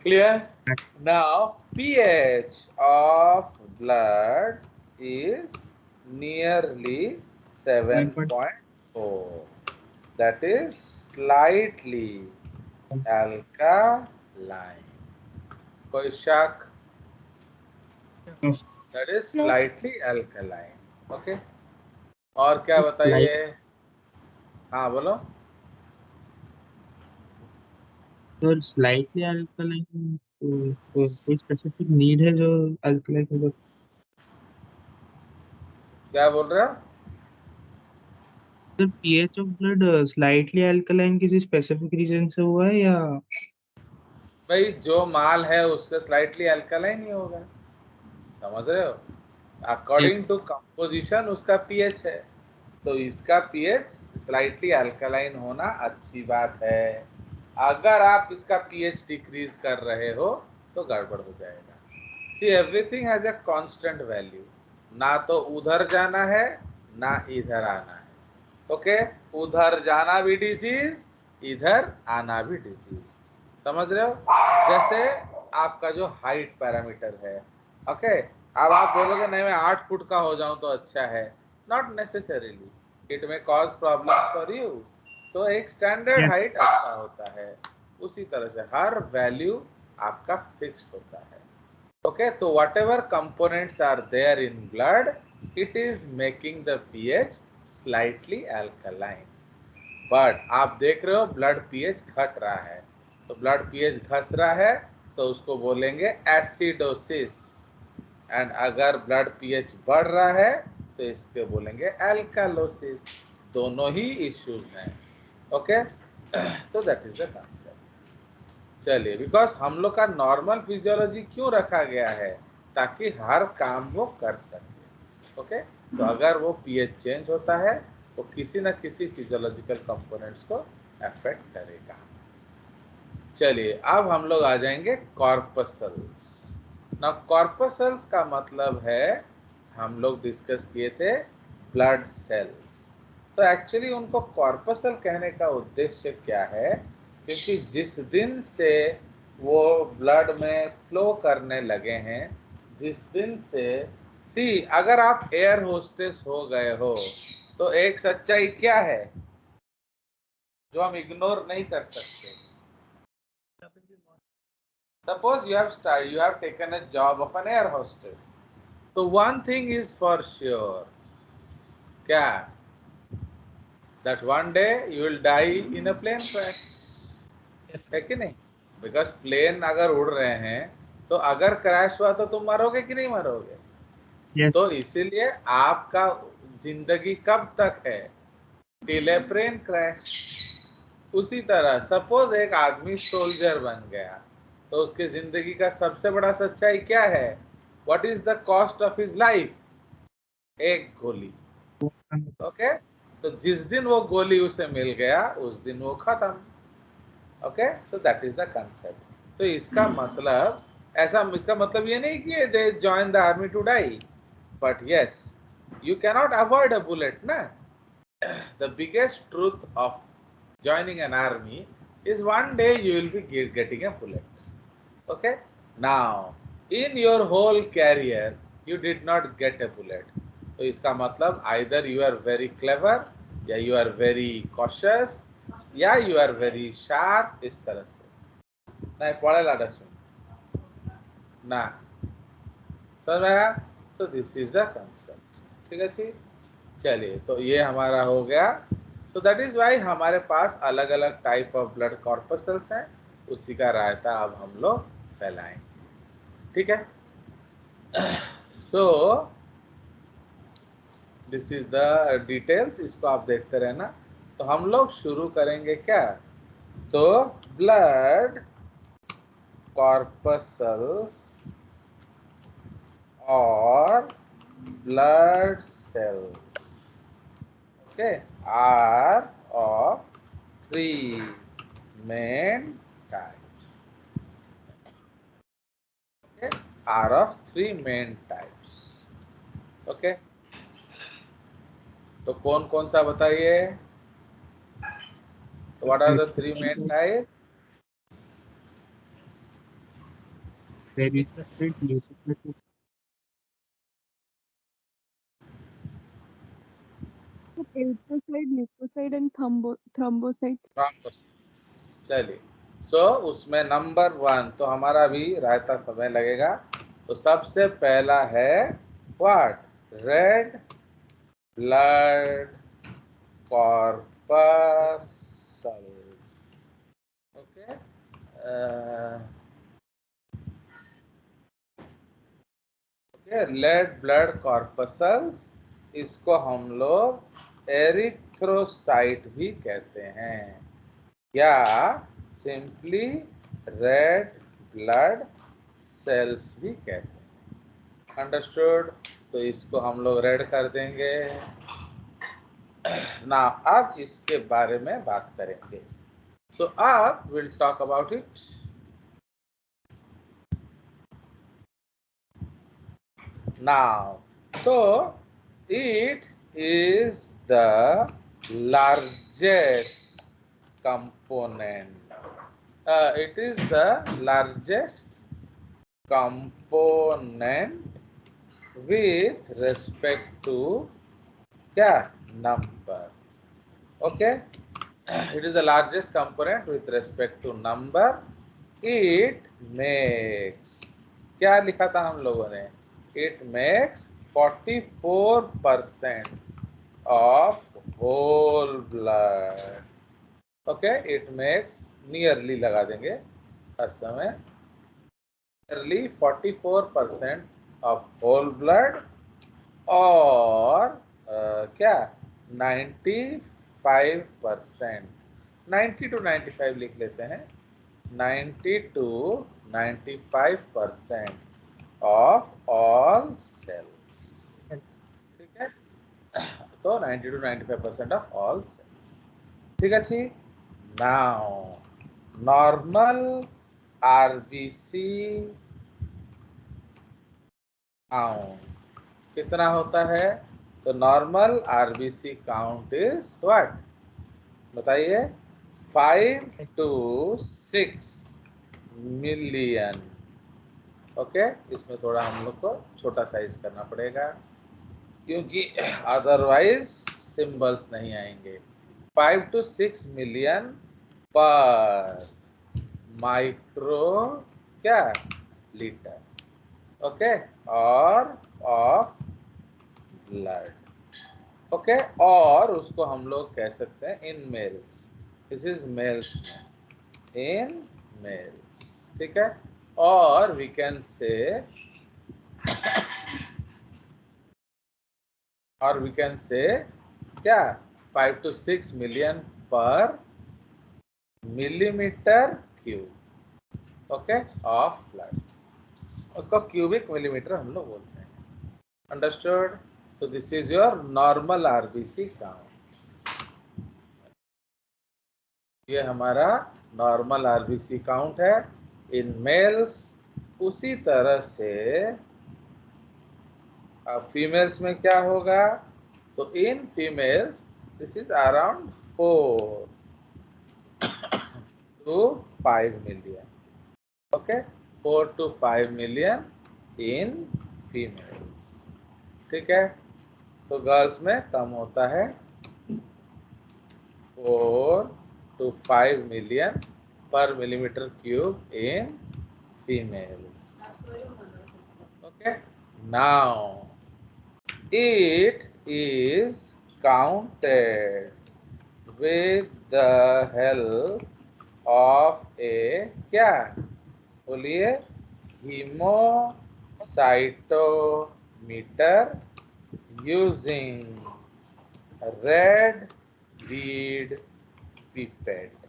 Clear? Now pH of blood is nearly 7.4. That is slightly alkaline. कोई शक? Yes. That is No, slightly alkaline. Okay. और क्या Like बताइए? हाँ बोलो। और slightly alkaline, तो कोई specific need है जो alkaline होगा? क्या बोल रहे हो? Sir pH of blood slightly alkaline किसी specific reason से हुआ है या? भाई जो माल है उसका स्लाइटली अल्कलाइन ही होगा, समझ रहे हो? अकॉर्डिंग टू कंपोजिशन उसका पीएच है, तो इसका पीएच स्लाइटली अल्कलाइन होना अच्छी बात है। अगर आप इसका पीएच डिक्रीज कर रहे हो तो गड़बड़ हो जाएगा। See everything has a constant value, ना तो उधर जाना है ना इधर आना है। ओके, उधर जाना भी डिजीज, इधर आना भी डिजीज, समझ रहे हो? जैसे आपका जो हाइट पैरामीटर है, ओके, अब आप बोलोगे नहीं मैं 8 फुट का हो जाऊं तो अच्छा है, नॉट नेसेसरीली, इट में कॉज प्रॉब्लम्स फॉर यू। तो एक स्टैंडर्ड हाइट अच्छा होता है, उसी तरह से हर वैल्यू आपका फिक्स्ड होता है। ओके, तो whatever components are there in blood, it is making the pH slightly alkaline. But आप देख रहे हो ब्लड पीएच घट रहा है, तो ब्लड पीएच घस रहा है तो उसको बोलेंगे एसिडोसिस, एंड अगर ब्लड पीएच बढ़ रहा है तो इसके बोलेंगे एल्कालोसिस। दोनों ही इश्यूज हैं। ओके, तो दैट इज द कॉन्सेप्ट। चलिए, बिकॉज हम लोग का नॉर्मल फिजियोलॉजी क्यों रखा गया है, ताकि हर काम वो कर सके। ओके, तो अगर वो पीएच चेंज होता है वो किसी न किसी फिजियोलॉजिकल कंपोनेंट्स को अफेक्ट करेगा। चलिए, अब हम लोग आ जाएंगे कॉर्पसल्स। ना कॉर्पसल्स का मतलब है, हम लोग डिस्कस किए थे ब्लड सेल्स। तो एक्चुअली उनको कॉर्पसल कहने का उद्देश्य क्या है, क्योंकि जिस दिन से वो ब्लड में फ्लो करने लगे हैं, जिस दिन से सी, अगर आप एयर होस्टेस हो गए हो तो एक सच्चाई क्या है जो हम इग्नोर नहीं कर सकते। Suppose you have taken a job of an air hostess. So one thing is for sure, क्या, that one day you will die in a plane crash, Yes. है कि नहीं? बिकॉज प्लेन अगर उड़ रहे हैं तो अगर क्रैश हुआ तो तुम मरोगे कि नहीं मरोगे? Yes. तो इसीलिए आपका जिंदगी कब तक है, टिल ए प्लेन क्रैश। उसी तरह सपोज एक आदमी सोल्जर बन गया, तो उसके जिंदगी का सबसे बड़ा सच्चाई क्या है, what is the cost of his life, एक गोली। ओके, तो जिस दिन वो गोली उसे मिल गया उस दिन वो खत्म। Okay, so that is the concept. तो इसका मतलब ऐसा, इसका मतलब ये नहीं कि they join the army to die, but yes, you cannot avoid a bullet ना। The biggest truth of joining an army is one day you will be getting a bullet. Okay, now in your whole career you did not get a bullet. तो इसका मतलब either you are very clever, या you are very cautious, या you are very sharp, इस तरह से नहीं पढ़ेला सुन ना समझ में आया। तो दिस इज द कंसेप्ट, ठीक है जी। चलिए, तो ये हमारा हो गया। सो दैट इज वाई हमारे पास अलग अलग टाइप ऑफ ब्लड कॉर्पसल्स हैं, उसी का रायता अब हम लोग फैलाएंगे, ठीक है। सो दिस इज द डिटेल्स, इसको आप देखते रहना। तो हम लोग शुरू करेंगे क्या, तो ब्लड कॉर्पसल्स और blood cells, okay, are of three main types. Okay, are of three main types. Okay, तो कौन कौन सा बताइए, what are the three main types? Erythrocyte, leukocyte, Erythrocyte, leukocyte, and thrombocytes. चलिए, सो उसमें नंबर 1 तो हमारा भी रायता समय लगेगा। तो सबसे पहला है what, red blood corpuscles. Okay, red blood corpuscles, इसको हम लोग एरिथ्रोसाइट भी कहते हैं, या सिंपली रेड ब्लड सेल्स भी कहते हैं। अंडरस्टूड? तो इसको हम लोग रेड कर देंगे ना। अब इसके बारे में बात करेंगे। सो अब will talk about it. Now, so it is the largest component. It is the largest component with respect to क्या, number. Okay, it is the largest component with respect to number. It makes, क्या लिखा था हम लोगों ने, it makes 44% of whole blood. Okay, it makes, nearly लगा देंगे हर समय, nearly 44% of whole blood, और क्या 95%, 90 to 95 लिख लेते हैं, 90 to 95% of all cells. ठीक है, तो 90 to 95% of all cells. ठीक है, now normal RBC count कितना होता है? तो normal RBC count is what, बताइए? 5 to 6 मिलियन. ओके, इसमें थोड़ा हम लोग को छोटा साइज करना पड़ेगा क्योंकि अदरवाइज सिंबल्स नहीं आएंगे. 5 to 6 मिलियन पर माइक्रो क्या लीटर. ओके, और ऑफ ब्लड. ओके, और उसको हम लोग कह सकते हैं in males. This is males, in males. ठीक है, और वी कैन से क्या 5 to 6 मिलियन पर millimetre cube. Okay, of blood. उसको क्यूबिक मिलीमीटर हम लोग बोलते हैं. Understood? So this is your normal RBC count. ये हमारा नॉर्मल RBC काउंट है इन मेल्स. उसी तरह से अब फीमेल्स में क्या होगा? तो in females this is around 4 to 5 million. Okay, 4 to 5 million in females. ठीक है, तो गर्ल्स में कम होता है 4 to 5 मिलियन पर millimetre cube in females. Okay, now it is counted with the help of a क्या बोलिए? hemocytometer using red bead pipette.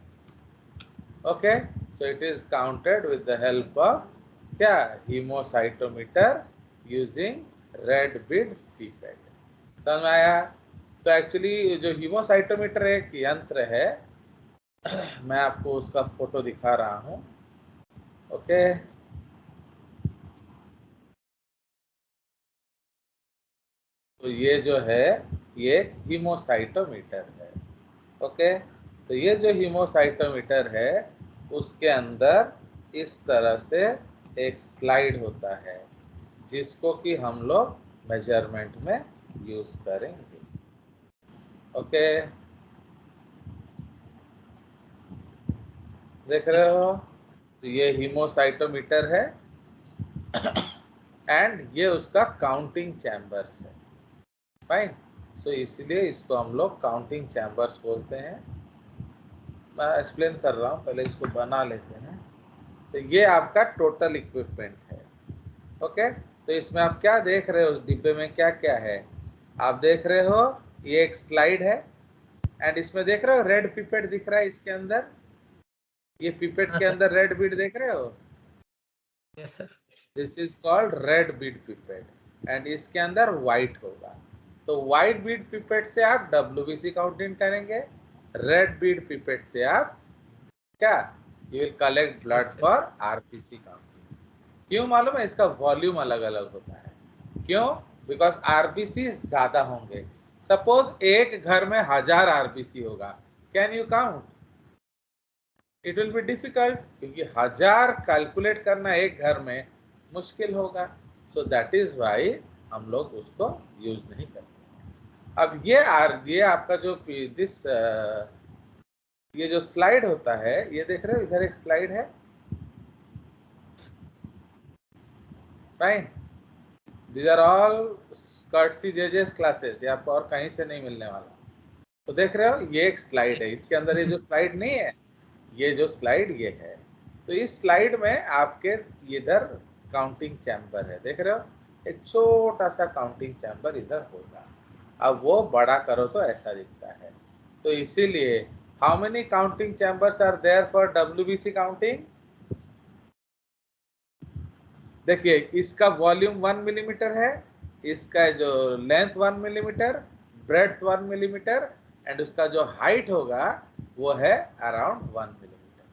Okay, so it is counted with the help of क्या hemocytometer using red Beed pipette. समझ में आया? तो actually जो haemocytometer एक यंत्र है, मैं आपको उसका फोटो दिखा रहा हूं. ओके, तो ये जो है ये हीमोसाइटोमीटर है. ओके, तो ये जो हीमोसाइटोमीटर है उसके अंदर इस तरह से एक स्लाइड होता है जिसको कि हम लोग मेजरमेंट में यूज करेंगे. ओके, देख रहे हो? तो ये हीमोसाइटोमीटर है एंड ये उसका काउंटिंग चैम्बर्स है. फाइन, सो इसलिए इसको हम लोग काउंटिंग चैम्बर्स बोलते हैं. मैं एक्सप्लेन कर रहा हूँ, पहले इसको बना लेते हैं. तो ये आपका टोटल इक्विपमेंट है. ओके, तो इसमें आप क्या देख रहे हो? उस डिब्बे में क्या क्या है आप देख रहे हो? ये एक स्लाइड है एंड इसमें देख रहे हो रेड पिपेट दिख रहा है इसके अंदर. ये पिपेट के अंदर रेड बीड देख रहे हो? Yes sir. This is called red Beed pipette and इसके अंदर व्हाइट होगा. तो व्हाइट बीड पिपेट से आप WBC काउंटिंग करेंगे. रेड बीड पिपेट से आप क्या you will collect blood for RBC counting. क्यों मालूम है? इसका वॉल्यूम अलग अलग होता है. क्यों? बिकॉज RBC ज्यादा होंगे. सपोज एक घर में 1000 RBC होगा, can you count? It will be difficult क्योंकि 1000 कैलकुलेट करना एक घर में मुश्किल होगा. सो दैट इज वाई हम लोग उसको यूज नहीं करते. अब ये आपका जो ये जो स्लाइड होता है, ये देख रहे हो इधर एक स्लाइड है. Fine, these are all courtesy जेजेस क्लासेस. ये आपको और कहीं से नहीं मिलने वाला. तो देख रहे हो ये एक स्लाइड है. इसके अंदर ये जो स्लाइड नहीं है, ये जो स्लाइड ये है. तो इस स्लाइड में आपके इधर काउंटिंग चैम्बर है. देख रहे हो एक छोटा सा काउंटिंग चैम्बर इधर होगा. अब वो बड़ा करो तो ऐसा दिखता है. तो इसीलिए how many counting chambers are there for WBC counting? देखिए इसका वॉल्यूम 1 मिलीमीटर है, इसका जो length 1 millimetre, breadth 1 millimetre and उसका जो हाइट होगा वो है अराउंड 1 मिलीमीटर।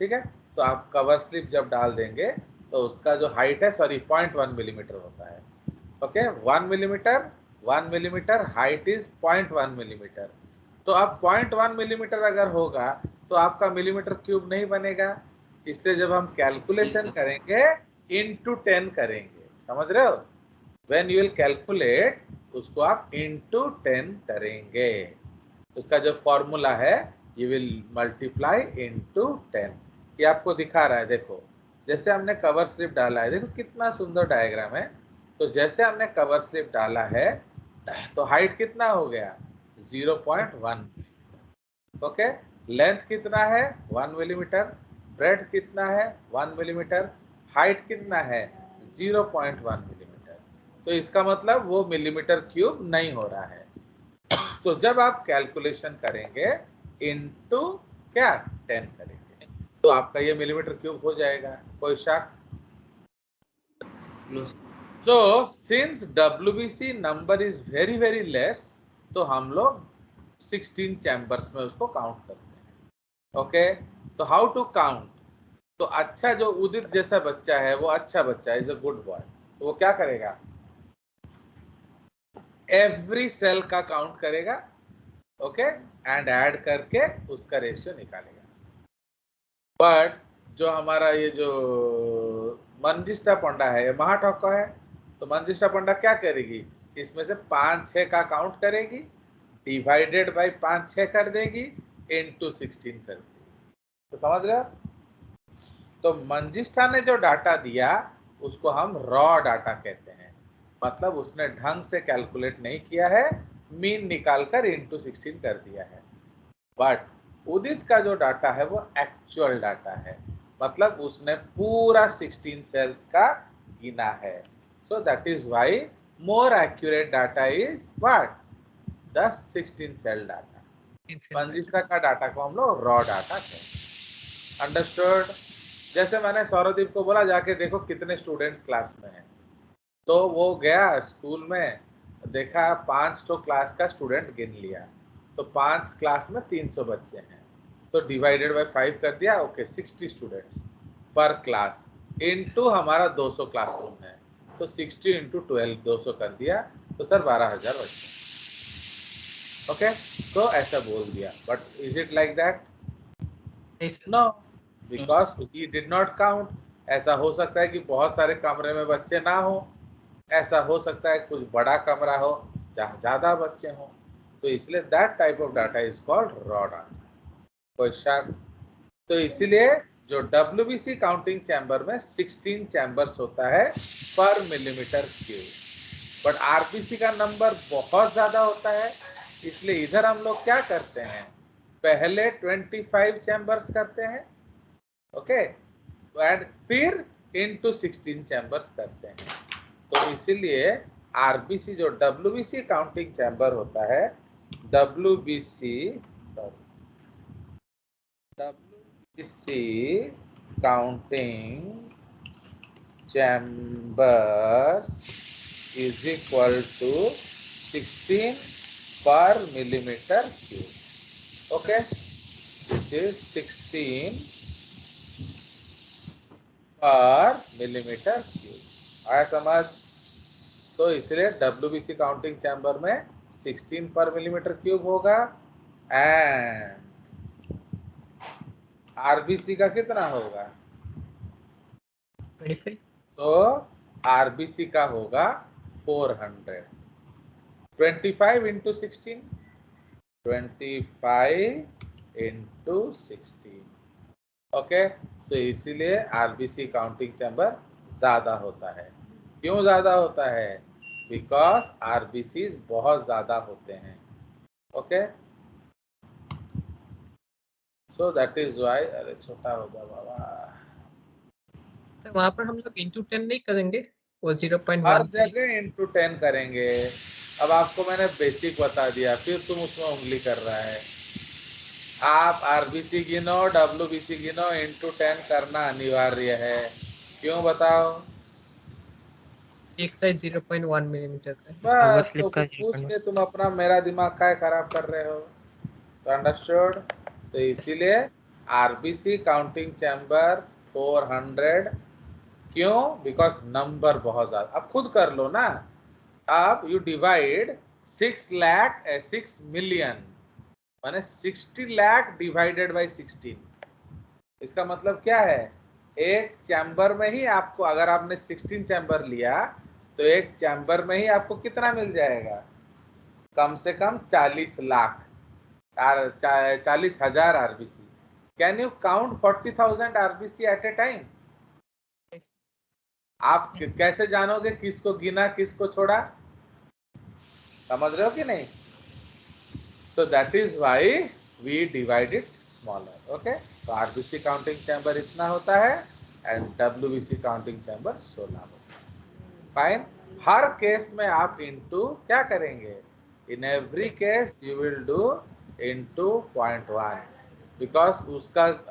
ठीक है, तो आप कवर स्लिप जब डाल देंगे तो उसका जो हाइट है, सॉरी 0.1 मिलीमीटर होता है। Okay, 1 millimetre, height is 0.1 millimetre. तो अब 0.1 मिलीमीटर अगर होगा तो आपका मिलीमीटर क्यूब नहीं बनेगा, इसलिए जब हम कैलकुलेशन करेंगे इंटू 10 करेंगे, समझ रहे हो? व्हेन यू विल कैलकुलेट उसको आप इंटू 10 करेंगे, उसका जो फॉर्मूला है यू विल मल्टीप्लाई इंटू 10। ये आपको दिखा रहा है, देखो जैसे हमने कवर स्लिप डाला है, देखो कितना सुंदर डायग्राम है। तो जैसे हमने कवर स्लिप डाला है तो हाइट कितना हो गया 0.1, ओके, लेंथ कितना है 1 मिलीमीटर, ब्रेड कितना है 1 मिलीमीटर, हाइट कितना है 0.1 मिलीमीटर। तो इसका मतलब वो मिलीमीटर क्यूब नहीं हो रहा है। तो जब आप कैलकुलेशन करेंगे इनटू क्या 10 करेंगे तो आपका ये मिलीमीटर क्यूब हो जाएगा। कोई शक? So since WBC number is very very less तो हम लोग 16 चैम्बर्स में उसको काउंट करते हैं। ओके, तो हाउ टू काउंट? तो अच्छा जो उदित जैसा बच्चा है वो अच्छा बच्चा है, इज अ गुड बॉय, तो वो क्या करेगा एवरी सेल का काउंट करेगा, ओके, एंड ऐड करके उसका रेशियो निकालेगा। बट जो हमारा ये जो मंजिष्ठा पंडा है, ये महाठौका है, तो मंजिष्ठा पंडा क्या करेगी, इसमें से 5-6 का काउंट करेगी, डिवाइडेड बाय 5-6 कर देगी, इनटू 16 कर देगी। तो समझ रहे हो? तो मंजिष्ठा ने जो डाटा दिया उसको हम रॉ डाटा कहते हैं, मतलब उसने ढंग से कैलकुलेट नहीं किया है, मीन निकालकर इनटू 16 कर दिया है। बट उदित का जो डाटा है वो एक्चुअल डाटा है, मतलब उसने पूरा 16 सेल्स का गिना है। So that is why more accurate data is what, the 16 cell data. Manjishtha का डाटा को हम लोग रॉ डाटा कहते हैं। अंडरस्टूड? जैसे मैंने सौरदीप को बोला जाके देखो कितने स्टूडेंट्स क्लास में हैं, तो वो गया स्कूल में, देखा 5 तो क्लास का स्टूडेंट गिन लिया, तो 5 क्लास में 300 बच्चे हैं, तो डिवाइडेड बाय 5 कर दिया, ओके 60 स्टूडेंट्स पर क्लास, इनटू हमारा 200 क्लासरूम है, तो 60 इंटू 12 200 कर दिया, तो सर 12,000 बच्चे। ओके, तो ऐसा बोल दिया, but is it like that? No, because he did not count. ऐसा हो सकता है कि बहुत सारे कमरे में बच्चे ना हो, ऐसा हो सकता है कुछ बड़ा कमरा हो जहाँ ज्यादा बच्चे हों, तो इसलिए that type of data is called raw data. कोई शक? तो इसीलिए जो WBC काउंटिंग चैम्बर में 16 चैम्बर्स होता है पर मिलीमीटर क्यूब, बट RBC का नंबर बहुत ज्यादा होता है, इसलिए इधर हम लोग क्या करते हैं, पहले 25 चैम्बर्स करते हैं, ओके, एंड फिर इनटू 16 चैम्बर्स करते हैं। तो इसीलिए RBC जो WBC काउंटिंग चैम्बर होता है, WBC counting chambers is equal to 16 per millimetre cube. Okay, this is 16 per millimetre cube. आया समझ? तो इसलिए WBC काउंटिंग चैम्बर में 16 पर मिलीमीटर क्यूब होगा, एंड RBC का कितना होगा, 25। तो RBC का होगा 400। 25 इंटू 16, 25 इंटू 16, ओके। तो इसीलिए RBC काउंटिंग चैम्बर ज्यादा होता है। क्यों ज्यादा होता है? बिकॉज RBC बहुत ज्यादा होते हैं, okay. So that is why, अरे छोटा हो गया बाबा, तो वहां पर हम लोग इंटू 10 नहीं करेंगे, वो हर 0.13। जगह इंटू 10 करेंगे। अब आपको मैंने बेसिक बता दिया, फिर तुम उसमें उंगली कर रहा है। आप RBC गिनो, WBC गिनो, इंटू 10 करना अनिवार्य है। क्यों बताओ? एक साइड 0.1 मिलीमीटर का है। अवर बस स्लिप तो का पूछ 0.1 के तुम अपना मेरा दिमाग का खराब कर रहे हो। तो अंडरस्टूड। तो इसीलिए आरबीसी काउंटिंग चैम्बर 400 क्यों? बिकॉज नंबर बहुत ज्यादा। अब खुद कर लो ना। अब यू डिवाइड 6 मिलियन माने 60 लाख डिवाइडेड बाई 16। इसका मतलब क्या है? एक चैम्बर में ही आपको, अगर आपने 16 चैम्बर लिया तो एक चैम्बर में ही आपको कितना मिल जाएगा? कम से कम 40 lakh 40,000 RBC. Can you count 40,000 RBC at a time? आप कैसे जानोगे किसको गिना किसको छोड़ा? समझ रहे हो कि नहीं? So that is why we divide it smaller. Okay? तो आरबीसी काउंटिंग चैम्बर इतना होता है एंड डब्ल्यूबीसी काउंटिंग चैम्बर 16 होता है। फाइन। हर केस में आप इनटू क्या करेंगे? In every case you will do into 0.1 because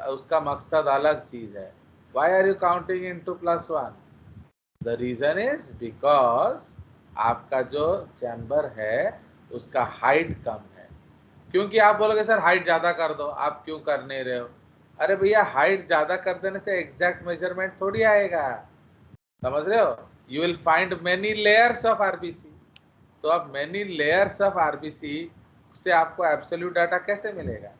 उसका मकसद अलग चीज है। Why are you counting into +1? The reason is because आपका जो चैम्बर है उसका हाइट कम है। क्योंकि आप बोलोगे सर हाइट ज्यादा कर दो, आप क्यों कर नहीं रहे हो? अरे भैया हाइट ज्यादा कर देने से एग्जैक्ट मेजरमेंट थोड़ी आएगा। समझ रहे हो? You will find many layers of RBC. तो अब मेनी लेयर्स ऑफ आरबीसी से आपको एब्सोल्यूट डाटा कैसे मिलेगा?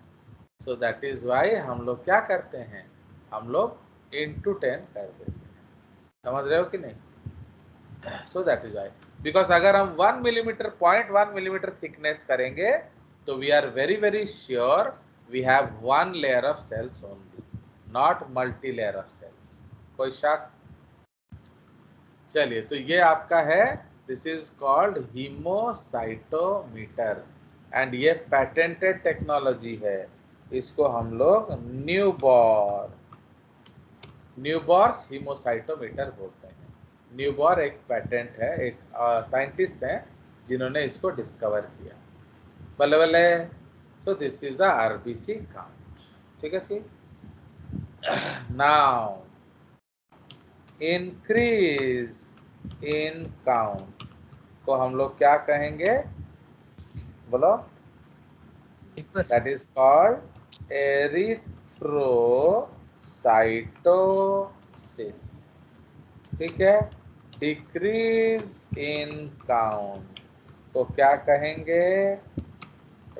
सो दैट इज वाई हम लोग क्या करते हैं, हम लोग इनटू 10 कर देते हैं। समझ रहे हो कि नहीं? So that is why, because अगर हम 1 मिलीमीटर 0.1 मिलीमीटर थिकनेस करेंगे तो we are very sure we have 1 layer of cells only, not multi layer of cells. कोई शक? चलिए, तो ये आपका है, this is called haemocytometer and ये पैटेंटेड टेक्नोलॉजी है। इसको हम लोग न्यूबॉर्स हीमोसाइटोमीटर बोलते हैं। न्यूबॉर एक पैटेंट है, एक साइंटिस्ट है जिन्होंने इसको डिस्कवर किया। बल्ले बल्ले। तो this is the RBC count. ठीक है जी। नाउ इंक्रीज इन काउंट को हम लोग क्या कहेंगे? बोलो। That is called erythrocytosis. ठीक है। डिक्रीज इन काउंट तो क्या कहेंगे?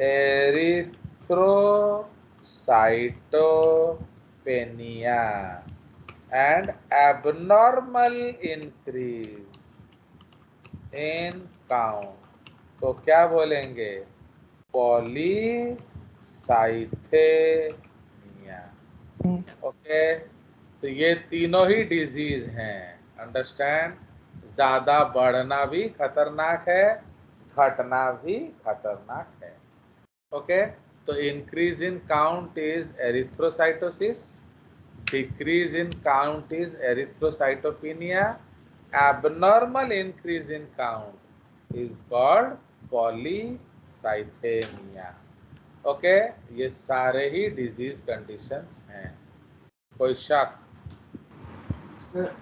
Erythrocytopenia. And abnormal increase in count तो क्या बोलेंगे? पॉलीसाइथेमिया। ओके। तो ये तीनों ही डिजीज हैं। अंडरस्टैंड? ज्यादा बढ़ना भी खतरनाक है, घटना भी खतरनाक है। ओके। तो increase in count is erythrocytosis, decrease in count is erythrocytopenia, abnormal increase in count is called polycythemia. Okay. ये सारे ही डिजीज कंडीशंस हैं। कोई शक? सर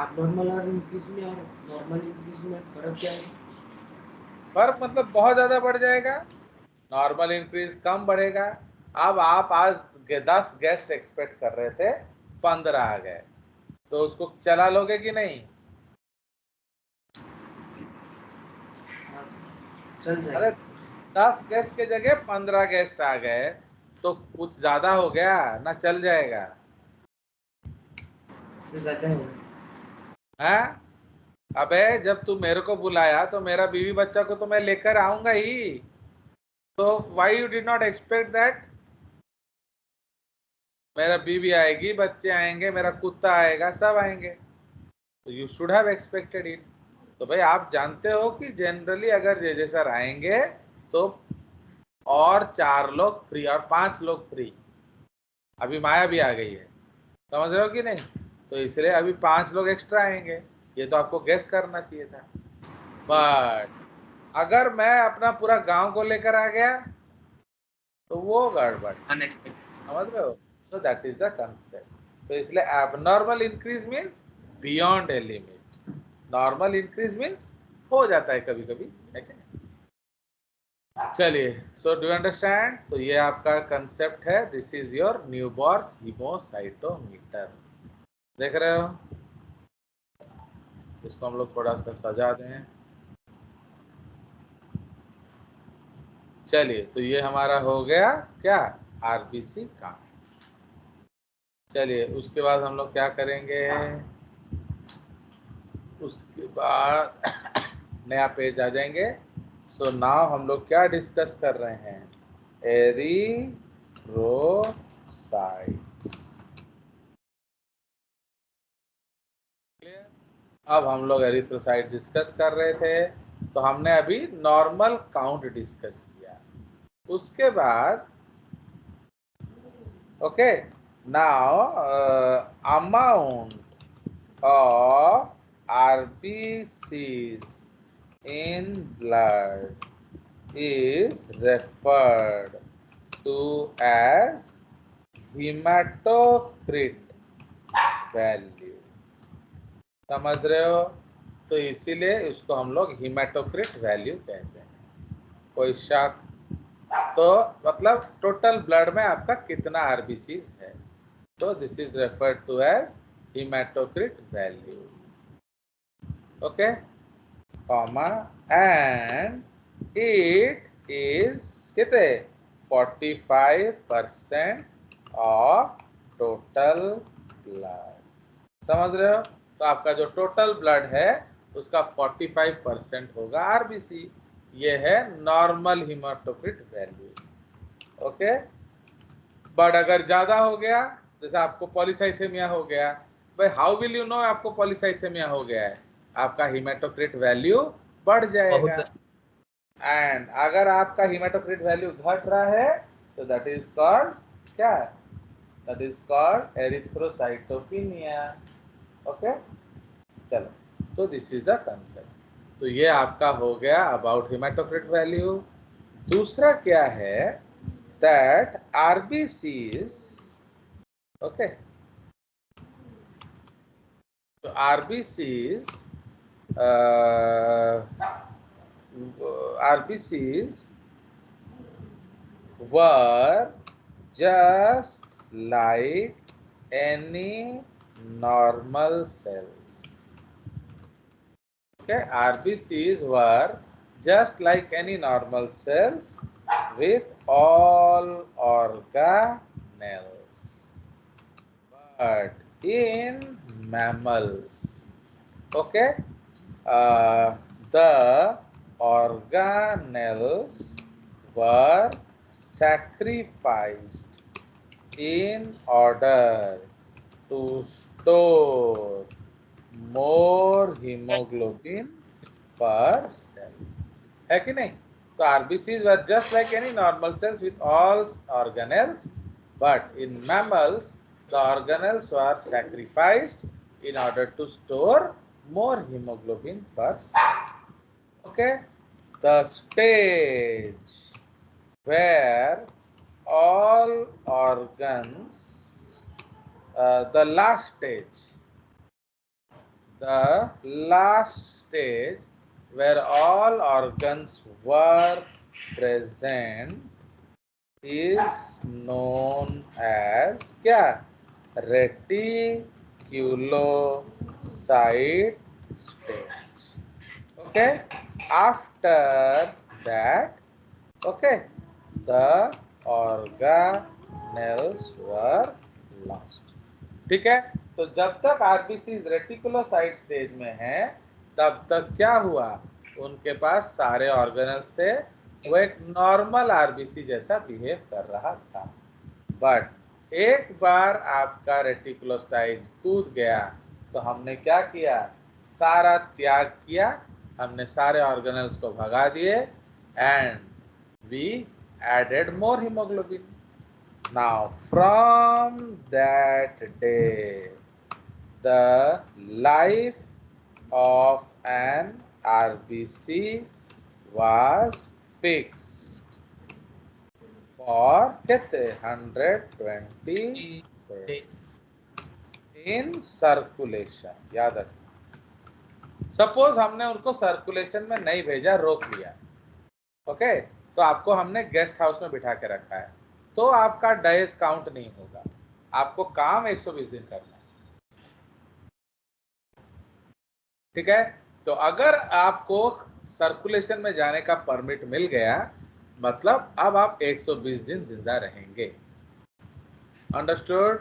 abnormal और इंक्रीज में और नॉर्मल इंक्रीज में फर्क क्या है? फर्क मतलब बहुत ज्यादा बढ़ जाएगा, नॉर्मल इंक्रीज कम बढ़ेगा। अब आप आज 10 गेस्ट एक्सपेक्ट कर रहे थे, 15 आ गए, तो उसको चला लोगे कि नहीं? चल अरे जाएगा। 10 गेस्ट के जगह 15 गेस्ट आ गए तो कुछ ज्यादा हो गया ना, चल जाएगा? तो ज्यादा है। हैं? अबे जब तू मेरे को बुलाया तो मेरा बीवी बच्चा को तो मैं लेकर आऊंगा ही। तो why you did not expect that? मेरा बीवी आएगी, बच्चे आएंगे, मेरा कुत्ता आएगा, सब आएंगे, तो you should have expected it. तो भाई आप जानते हो कि जनरली अगर जे सर आएंगे तो और 4 लोग फ्री और 5 लोग फ्री। अभी माया भी आ गई है, समझ रहे हो कि नहीं? तो इसलिए अभी 5 लोग एक्स्ट्रा आएंगे। ये तो आपको गेस करना चाहिए था। बट अगर मैं अपना पूरा गांव को लेकर आ गया तो वो गड़बड़। अनएक्सपेक्टेड। समझ रहे हो? सो दैट इज द कंसेप्ट। तो इसलिए abnormal increase means beyond a limit. Normal increase means हो जाता है कभी कभी, है क्या? चलिए, सो डू अंडरस्टैंड? तो ये आपका कंसेप्ट है, दिस इज योर न्यूबॉर्स हीमोसाइटोमीटर। देख रहे हो? इसको हम लोग थोड़ा सा सजा दें। चलिए, तो ये हमारा हो गया क्या, आरबीसी का। चलिए, उसके बाद हम लोग क्या करेंगे, उसके बाद नया पेज आ जाएंगे। सो नाउ हम लोग क्या डिस्कस कर रहे हैं, एरिथ्रोसाइट्स। अब हम लोग एरिथ्रोसाइट डिस्कस कर रहे थे, तो हमने अभी नॉर्मल काउंट डिस्कस किया। उसके बाद okay, now amount of RBCs in blood is referred to as hematocrit value। समझ रहे हो? तो इसीलिए इसको हम लोग hematocrit वैल्यू कहते हैं। कोई शक? तो मतलब टोटल ब्लड में आपका कितना आरबीसीज है, तो this is referred to as hematocrit value। Okay, comma, and it is कितने 45% ऑफ टोटल ब्लड। समझ रहे हो? तो आपका जो टोटल ब्लड है उसका 45% होगा आरबीसी। ये है नॉर्मल हीमोटोक्रिट वैल्यू। ओके, बट अगर ज्यादा हो गया, जैसे आपको पॉलीसाइथेमिया हो गया, भाई हाउ विल यू नो आपको पॉलीसाइथेमिया हो गया है? आपका हीमेटोक्रिट वैल्यू बढ़ जाएगा। एंड अगर आपका हीमेटोक्रिट वैल्यू घट रहा है तो दैट इज कॉल्ड क्या, दैट इज कॉल्ड एरिथ्रोसाइटोपिनिया। ओके, चलो, तो दिस इज द कंसेप्ट। तो ये आपका हो गया अबाउट हीमेटोक्रिट वैल्यू। दूसरा क्या है, दैट आरबीसीज, ओके, तो RBCs RBCs were just like any normal cells. Okay, RBCs were just like any normal cells with all organelles. But in mammals, okay, the organelles were sacrificed in order to store more hemoglobin per cell। है कि नहीं? तो RBCs were just like any normal cells with all organelles, but in mammals the organelles were sacrificed in order to store more hemoglobin per cell। Okay, the stage where all organs, the last stage where all organs were present is known as क्या, reticulocyte stage। okay, after that, okay, the organelles were lost। ठीक है, तो जब तक RBC reticulocyte stage में है तब तक क्या हुआ, उनके पास सारे ऑर्गेनल्स थे, वो एक नॉर्मल आरबीसी जैसा बिहेव कर रहा था। बट एक बार आपका रेटिकुलोसाइट कूद गया तो हमने क्या किया, सारा त्याग किया, हमने सारे ऑर्गेनल्स को भगा दिए and we added more haemoglobin. Now from that day the life of an RBC was fixed for कितने 120 days in circulation। याद रखना, सपोज हमने उनको सर्कुलेशन में नहीं भेजा, रोक लिया, ओके, तो आपको हमने गेस्ट हाउस में बिठा के रखा है, तो आपका डेज काउंट नहीं होगा, आपको काम 120 दिन करना है, ठीक है। तो अगर आपको सर्कुलेशन में जाने का परमिट मिल गया, मतलब अब आप 120 दिन जिंदा रहेंगे। अंडरस्टूड?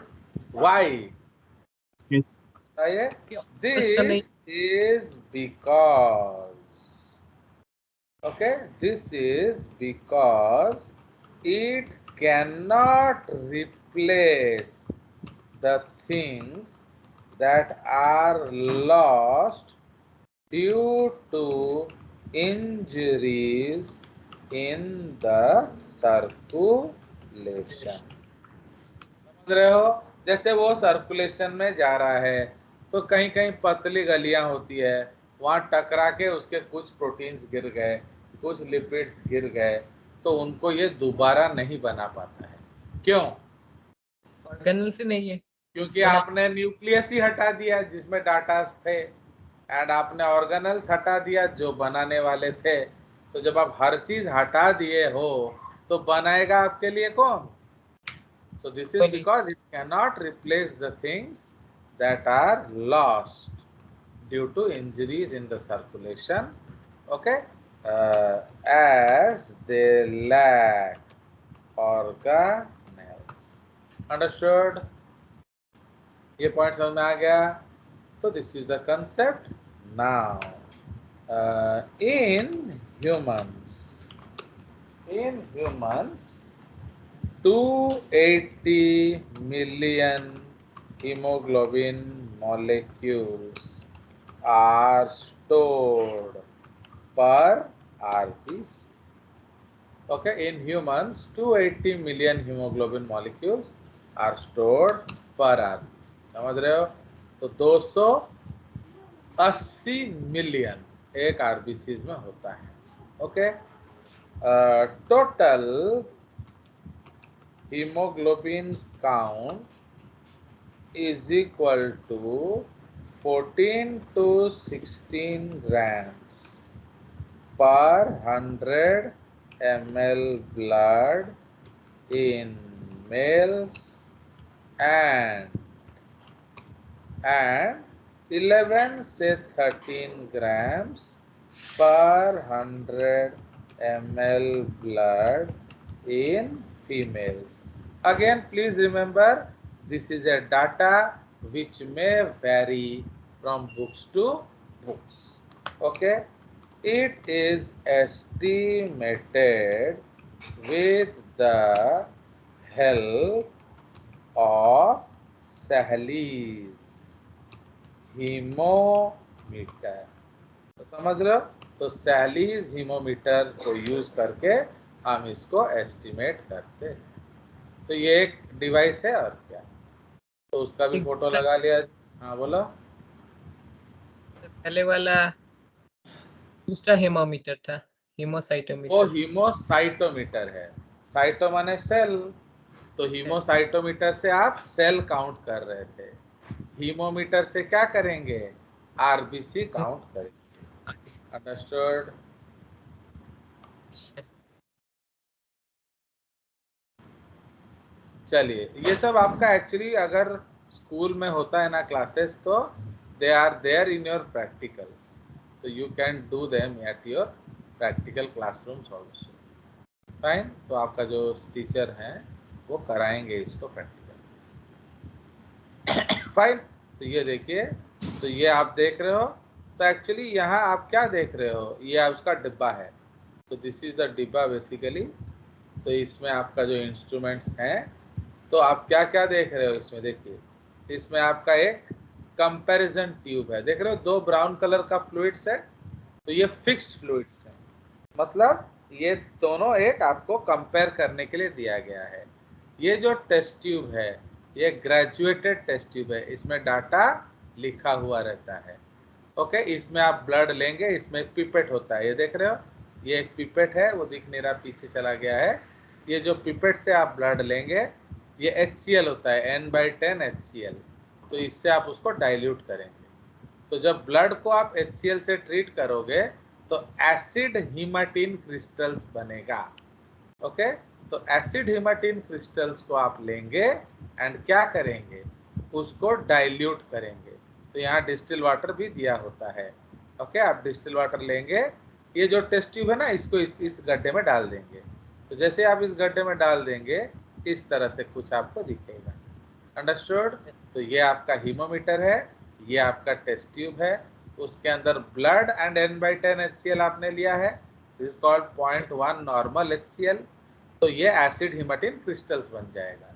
व्हाई? बताइए। This is because, okay, this is because it cannot replace the things that are lost due to injuries in the circulation. समझ रहे हो? जैसे वो सर्कुलेशन में जा रहा है तो कहीं कहीं पतली गलियां होती है, वहां टकरा के उसके कुछ प्रोटीन्स गिर गए, कुछ लिपिड्स गिर गए, तो उनको ये दोबारा नहीं बना पाता है। क्यों? ऑर्गेनल से नहीं है, क्योंकि आपने न्यूक्लियस ही हटा दिया जिसमें डाटा थे, एंड आपने ऑर्गेनल्स हटा दिया जो बनाने वाले थे। तो जब आप हर चीज हटा दिए हो तो बनाएगा आपके लिए कौन? So this is because it cannot replace the things that are lost due to injuries in the circulation, okay, as they lack organelles. Understood? ये पॉइंट समझ में आ गया? तो this is the concept. Now, in humans, 280 million hemoglobin molecules are stored per RBC. Okay, in humans, 280 million hemoglobin molecules are stored per RBC. समझ रहे हो? तो 280 million एक आरबीसी में होता है। Okay, total hemoglobin count is equal to 14 to 16 grams per 100 ml blood in males and 11 से 13 grams per 100 ml blood in females. Again, please remember, this is a data which may vary from books to books. Okay, it is estimated with the help of Sahli's haemometer. तो समझ रहे हो? तो सैलीज haemometer को use करके हम इसको estimate करते हैं। तो ये एक डिवाइस है और क्या, तो उसका भी फोटो लगा लिया। हाँ बोलो। पहले वाला दूसरा हीमोमीटर था, हीमोसाइटोमीटर। वो हीमोसाइटोमीटर है, साइटो माने सेल, तो हीमोसाइटोमीटर से आप सेल काउंट कर रहे थे, हीमोमीटर से क्या करेंगे? आरबीसी काउंट करेंगे। अंडरस्टूड? चलिए, ये सब आपका एक्चुअली अगर स्कूल में होता है ना क्लासेस, तो they are there in your practicals, तो you can do them at your practical classrooms also. Fine, तो आपका जो टीचर हैं वो कराएंगे इसको प्रैक्टिकल। फाइन, तो ये देखिए, तो ये आप देख रहे हो, तो एक्चुअली यहाँ आप क्या देख रहे हो? ये उसका डिब्बा है, तो दिस इज द डिब्बा बेसिकली। तो इसमें आपका जो इंस्ट्रूमेंट्स हैं, तो आप क्या क्या देख रहे हो इसमें? देखिए, इसमें आपका एक कंपैरिजन ट्यूब है, देख रहे हो? 2 ब्राउन कलर का फ्लूइड्स है, तो ये फिक्स्ड फ्लूइड्स है, मतलब ये दोनों एक आपको कंपेयर करने के लिए दिया गया है। ये जो टेस्ट ट्यूब है, ये ग्रेजुएटेड टेस्ट ट्यूब है, इसमें डाटा लिखा हुआ रहता है। ओके, इसमें आप ब्लड लेंगे, इसमें एक पिपेट होता है, ये देख रहे हो? ये एक पिपेट है, वो दिख नहीं रहा, पीछे चला गया है। ये जो पिपेट से आप ब्लड लेंगे, ये HCl होता है, N/10 HCl, तो इससे आप उसको डाइल्यूट करेंगे। तो जब ब्लड को आप HCl से ट्रीट करोगे तो एसिड हीमाटीन क्रिस्टल्स बनेगा। ओके, तो एसिड हीमाटीन क्रिस्टल्स को आप लेंगे एंड क्या करेंगे, उसको डाइल्यूट करेंगे। तो यहाँ डिस्टिल वाटर भी दिया होता है। ओके, आप डिस्टिल वाटर लेंगे, ये जो टेस्ट ट्यूब है ना, इसको इस गड्ढे में डाल देंगे। तो जैसे आप इस गड्ढे में डाल देंगे, इस तरह से कुछ आपको दिखेगा। अंडरस्टूड? तो ये आपका हीमोमीटर है, ये आपका टेस्ट ट्यूब है, उसके अंदर ब्लड एंड N/10 HCl आपने लिया है, this is called 0.1 normal HCl। तो ये एसिड हीमाटीन क्रिस्टल्स बन जाएगा।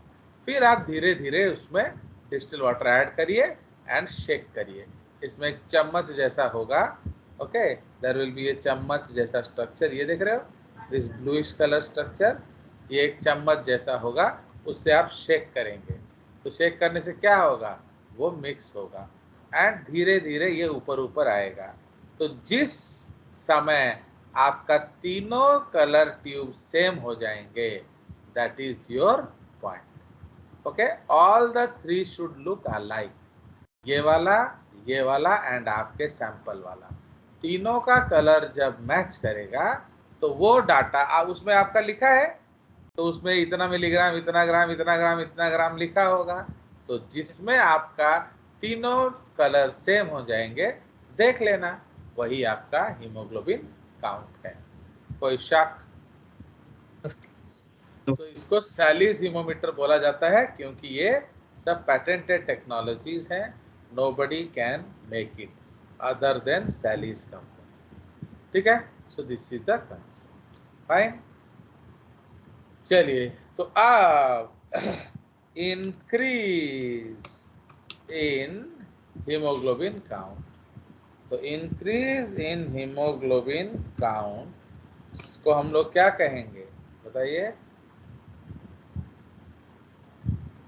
फिर आप धीरे धीरे उसमें डिस्टिल वाटर ऐड करिए एंड शेक करिए। इसमें एक चम्मच जैसा होगा। ओके, देयर विल बी ए चम्मच जैसा स्ट्रक्चर, ये देख रहे हो, दिस ब्लूइश कलर स्ट्रक्चर, ये एक चम्मच जैसा होगा, उससे आप शेक करेंगे। तो शेक करने से क्या होगा, वो मिक्स होगा एंड धीरे धीरे ये ऊपर ऊपर आएगा। तो जिस समय आपका तीनों कलर ट्यूब सेम हो जाएंगे, that is your point. Okay, all the 3 should look alike, ये वाला एंड आपके सैंपल वाला, तीनों का कलर जब मैच करेगा तो वो डाटा उसमें आपका लिखा है, तो उसमें इतना मिलीग्राम, इतना ग्राम, इतना ग्राम, इतना ग्राम लिखा होगा। तो जिसमें आपका तीनों कलर सेम हो जाएंगे, देख लेना, वही आपका हीमोग्लोबिन काउंट है। कोई शक? तो इसको सैलीज हीमोमीटर बोला जाता है, क्योंकि ये सब पैटेंटेड टेक्नोलॉजीज हैं। Nobody can make it other than सैलीज company. ठीक है, सो this is the concept. Fine, चलिए, तो अब इंक्रीज इन हीमोग्लोबिन काउंट। तो इंक्रीज इन हीमोग्लोबिन काउंट को हम लोग क्या कहेंगे, बताइए?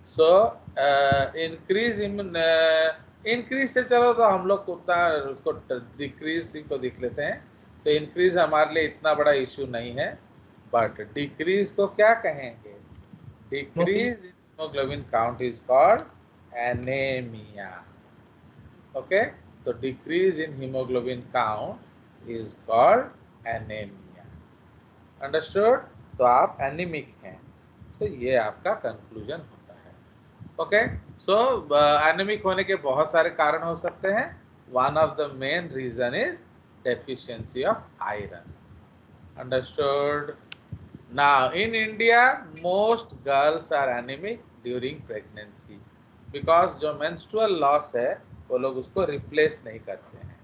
सो इंक्रीज से चलो तो हम लोग उतना उसको डिक्रीज को देख लेते हैं। तो इंक्रीज हमारे लिए इतना बड़ा इश्यू नहीं है, बट डिक्रीज को क्या कहेंगे? Decrease in haemoglobin count is called anaemia. Okay, तो decrease in haemoglobin count is called anaemia. Understood? तो आप एनीमिक हैं, तो ये आपका कंक्लूजन होता है। ओके, सो एनीमिक होने के बहुत सारे कारण हो सकते हैं। One of the main reason is deficiency of iron. Understood? Now in India most girls are anaemic during pregnancy, because जो मेंस्ट्रुअल लॉस है वो लोग उसको रिप्लेस नहीं करते हैं।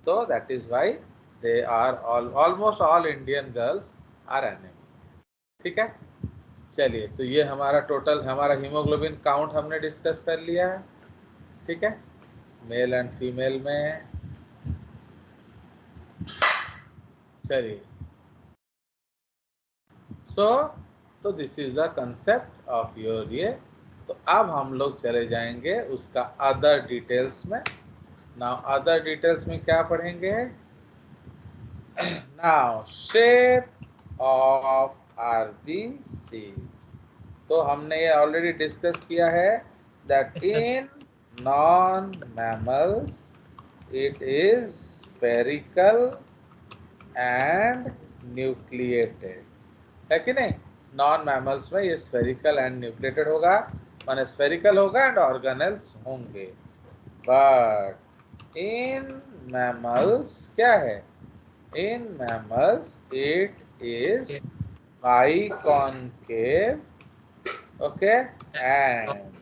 तो that is why they are almost all Indian girls are anaemic. ठीक है, चलिए, तो ये हमारा टोटल हमारा हीमोग्लोबिन काउंट हमने डिस्कस कर लिया है। ठीक है, मेल एंड फीमेल में। चलिए, तो this is the concept of your ये। तो अब हम लोग चले जाएंगे उसका अदर डिटेल्स में। नाउ अदर डिटेल्स में क्या पढ़ेंगे? Now shape of RBCs। तो हमने ये ऑलरेडी डिस्कस किया है that in non mammals it is spherical and nucleated, है कि नहीं? नॉन मैमल्स में ये स्फेरिकल एंड न्यूक्लिएटेड होगा, माने स्फेरिकल होगा एंड ऑर्गेनेल्स होंगे। बट इन मैमल्स क्या है? In mammals it is biconcave, okay, and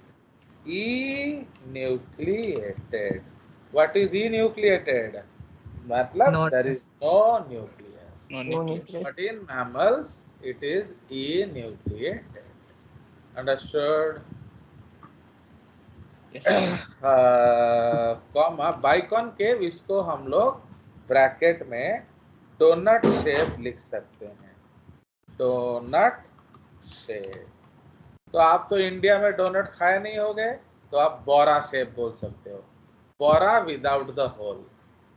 enucleated. What is enucleated? मतलब Not there is no nucleus. No No nucleus. nucleus. But in mammals it is enucleated. Understood? Yes. Comma biconcave, इसको हम लोग bracket में donut shape लिख सकते हैं। Doughnut shape. तो आप तो इंडिया में डोनट खाए नहीं होगे, तो आप बोरा शेप बोल सकते हो। बोरा विदाउट द होल।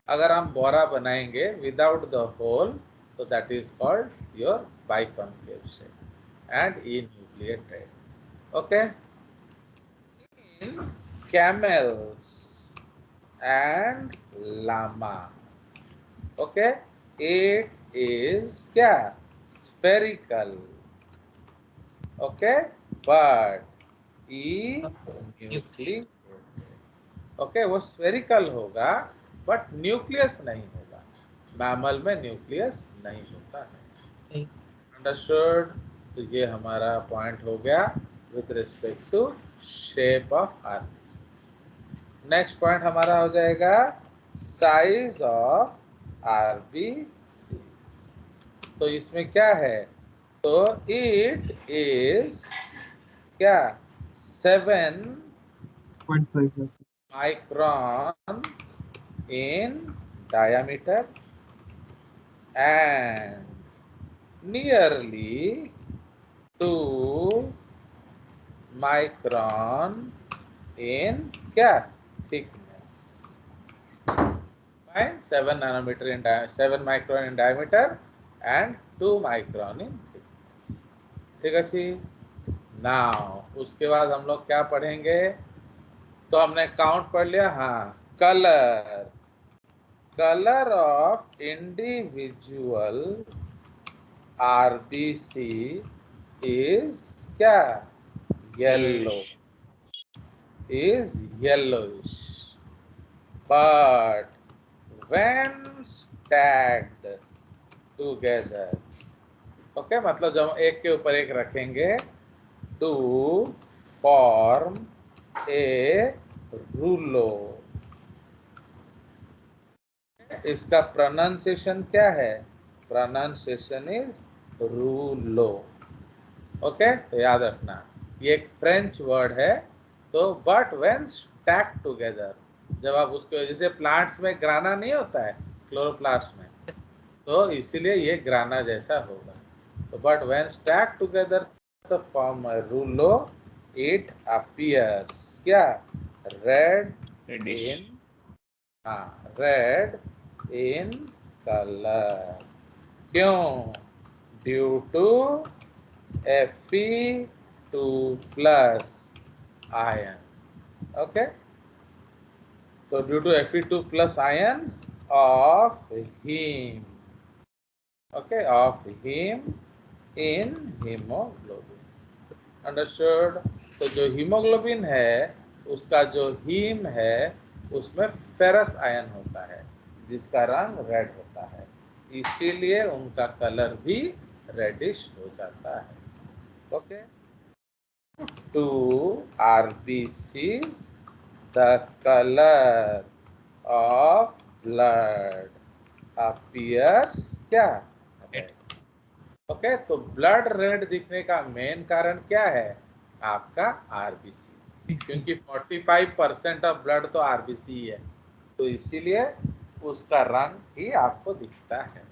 अगर हम बोरा बनाएंगे विदाउट द होल, तो that is called your biconcave shape and enucleated. Okay? In camels and llama. Okay, it is क्या spherical. Okay, but nucleus. Okay, वो स्फेरिकल होगा बट न्यूक्लियस नहीं होगा. मैमल में न्यूक्लियस नहीं होता है. अंडरस्टूड. तो ये हमारा पॉइंट हो गया with respect to shape of RBC. Next point हमारा हो जाएगा साइज ऑफ आरबीसी. तो इसमें क्या है, तो इट इज क्या 0.5 micron in diameter and nearly 2 micron in क्या thickness. Fine, 7 nanometer in 7 micron in diameter and 2 micron in thickness. ठीक है जी. नाउ उसके बाद हम लोग क्या पढ़ेंगे, तो हमने काउंट पढ़ लिया. हाँ, colour. Colour of individual RBC is क्या yellow, is yellowish. But when stacked together, okay, मतलब जब एक के ऊपर एक रखेंगे टू फॉर्म ए रूलो. इसका प्रोनाउंसिएशन क्या है, प्रोनाउंसिएशन इज रूलो. ओके, तो याद रखना ये एक फ्रेंच वर्ड है. तो बट व्हेन स्टैक टुगेदर, जब आप उसको, जैसे प्लांट्स में ग्राना नहीं होता है क्लोरोप्लास्ट में, तो इसीलिए ये ग्राना जैसा होगा. तो but when stack together the form रूलो, इट अपीयर्स क्या रेड इन, हाँ, रेड इन कलर. क्यों, due to Fe2 plus ion. Okay, so due to Fe2 plus ion of heme, okay, of heme in hemoglobin. Understood. तो जो haemoglobin है उसका जो haem है उसमें फेरस आयन होता है जिसका रंग रेड होता है, इसीलिए उनका कलर भी रेडिश हो जाता है. Okay, to RBCs the color of blood appears क्या रेड. ओके, तो ब्लड रेड दिखने का मेन कारण क्या है, आपका आरबीसी, क्योंकि 45% ऑफ ब्लड तो आरबीसी ही है, तो इसीलिए उसका रंग ही आपको दिखता है.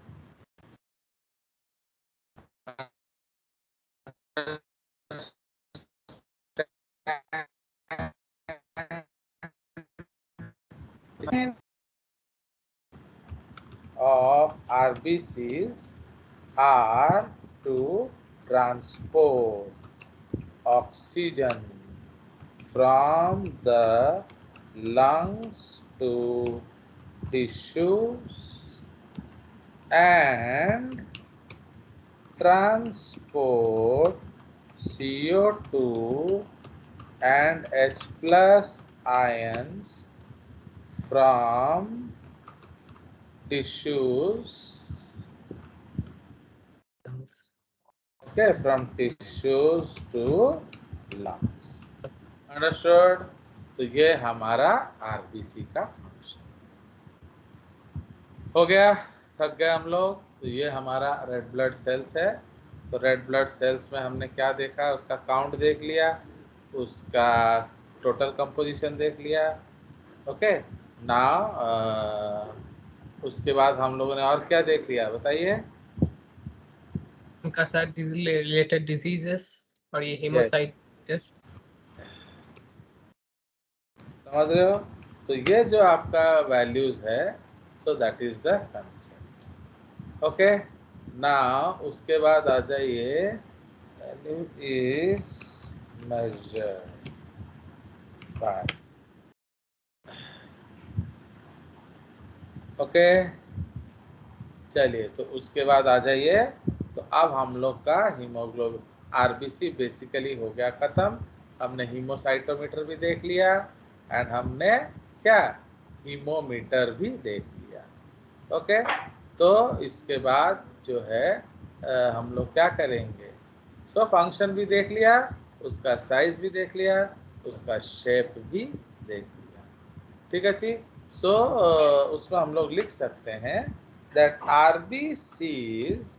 of RBCs are to transport oxygen from the lungs to tissues and transport CO2 and H plus ions from tissues, okay, from tissues to lungs. Understood? तो ये हमारा आरबीसी का फंक्शन हो गया. थक गए हम लोग. तो ये हमारा रेड ब्लड सेल्स है. तो रेड ब्लड सेल्स में हमने क्या देखा, उसका काउंट देख लिया, उसका टोटल कंपोजिशन देख लिया. ओके, नाउ उसके बाद हम लोगों ने और क्या देख लिया, बताइए. उनका साथ रिलेटेड डिजीजेस और ये हेमोसाइट. समझ रहे हो. तो ये जो आपका वैल्यूज है, तो that is the concept. Okay, now उसके बाद आ जाइए value is measured by. Okay, चलिए तो उसके बाद आ जाइए। तो अब हम लोग का हीमोग्लोबिन आरबीसी बेसिकली हो गया खत्म। हमने हीमोसाइटोमीटर भी देख लिया एंड हमने क्या हीमोमीटर भी देख लिया। ओके, तो इसके बाद जो है हम लोग क्या करेंगे, सो फंक्शन भी देख लिया, उसका साइज भी देख लिया, उसका शेप भी देख लिया। ठीक है जी। सो उसमें हम लोग लिख सकते हैं that RBCs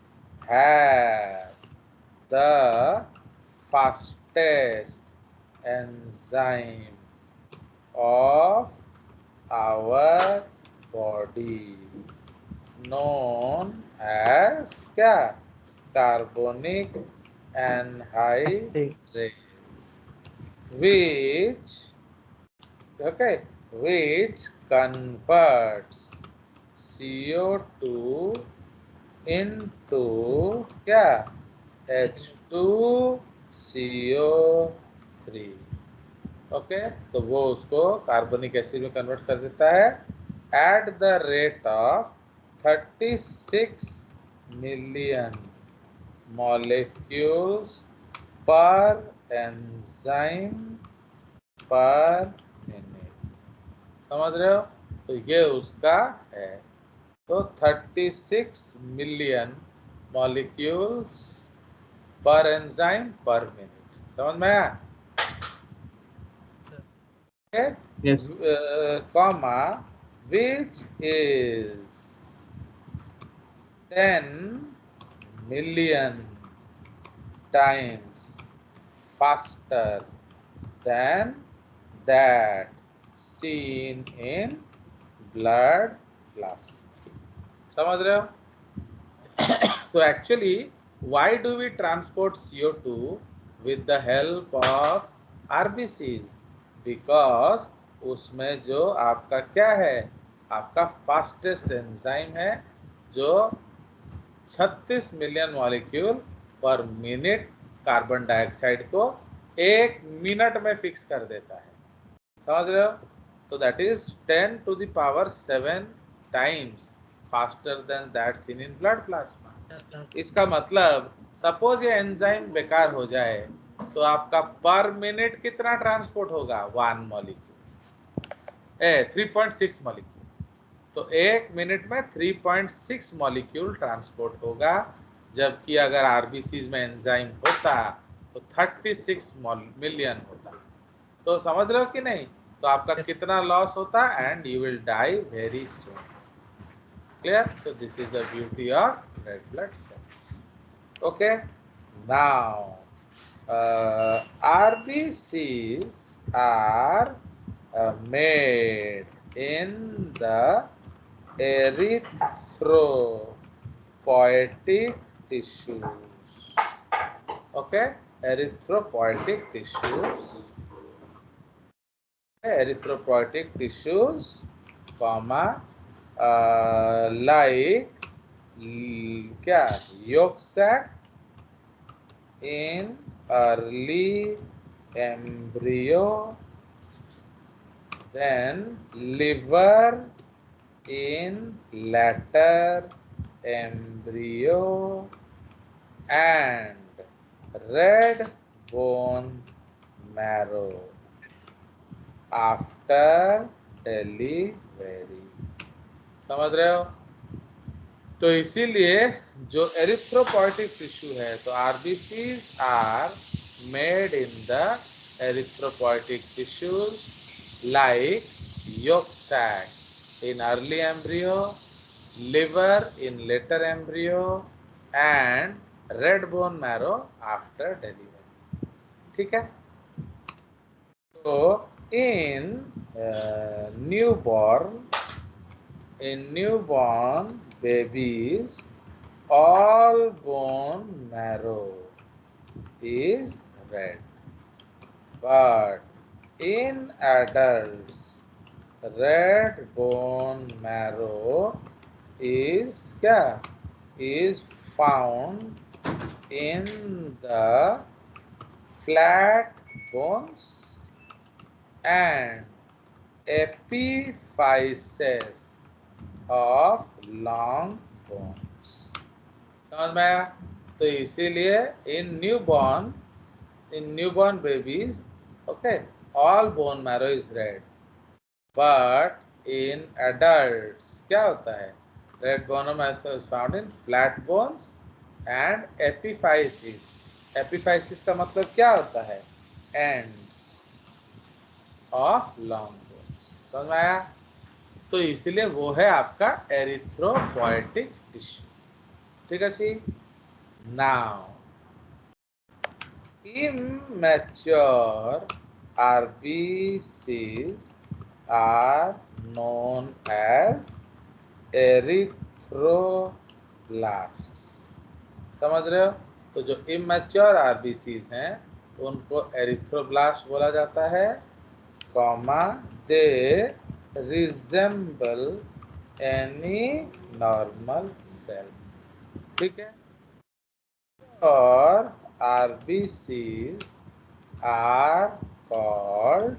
have the fastest enzyme of our body known as क्या carbonic anhydrase, which okay which converts CO2 into क्या H2CO3। ओके, तो वो उसको कार्बनिक एसिड में कन्वर्ट कर देता है at the rate of 36 million molecules पर एंजाइम पर मिनट। समझ रहे हो? तो ये उसका है। तो 36 मिलियन मॉलिक्यूल्स पर एंजाइम पर मिनट। समझ में आया? Yes. Comma, which is 10 million times faster than that seen in blood plasma। समझ रहे हो? So actually, why do we transport CO2 with the help of RBCs? Because उसमें जो आपका क्या है, आपका फास्टेस्ट एंजाइम है जो 36 मिलियन मॉलिक्यूल पर मिनट कार्बन डाइऑक्साइड को 1 मिनट में फिक्स कर देता है। समझ रहे हो? तो that is 10 to the power 7 times faster than that seen in blood plasma. इसका मतलब सपोज ये एंजाइम बेकार हो जाए तो आपका पर मिनट कितना ट्रांसपोर्ट होगा, 1 मॉलिक्यूल 3.6 मॉलिक्यूल। तो 1 मिनट में 3.6 मॉलिक्यूल ट्रांसपोर्ट होगा, जबकि अगर आरबीसीज में एंजाइम होता तो 36 मिलियन होता। तो समझ रहे हो कि नहीं? तो आपका कितना लॉस होता and you will die very soon. Clear? So this is the beauty of red blood cells. Okay. Now, RBCs are made in the erythropoietic tissues. Okay, erythropoietic tissues. Erythropoietic tissues, comma, like क्या yolk sac in early embryo, then liver in later embryo, and red bone marrow after delivery. समझ रहे हो? तो इसीलिए जो एरिथ्रोपोइटिक tissue है, तो RBCs are made in the erythropoietic tissues like yolk sac in early embryo, liver in later embryo, and red bone marrow after delivery। ठीक है? तो in newborn babies, all bone marrow is red, but in adults red bone marrow is क्या is found in the flat bones and epiphyses of long bones. समझ में आया? तो इसीलिए in newborn babies, okay, all bone marrow is red, but in adults क्या होता है? Red bone marrow is found in flat bones and epiphysis. Epiphysis का मतलब क्या होता है? Ends of long bones. समझ में आया? तो इसलिए वो है आपका एरिथ्रोपोएटिक टिश्यू. ठीक है जी. Now immature RBCs are known as erythroblasts. समझ रहे हो? तो जो immature RBCs हैं उनको एरिथ्रोब्लास्ट बोला जाता है, कॉमा दे resemble any normal cell. ठीक है. और RBCs are called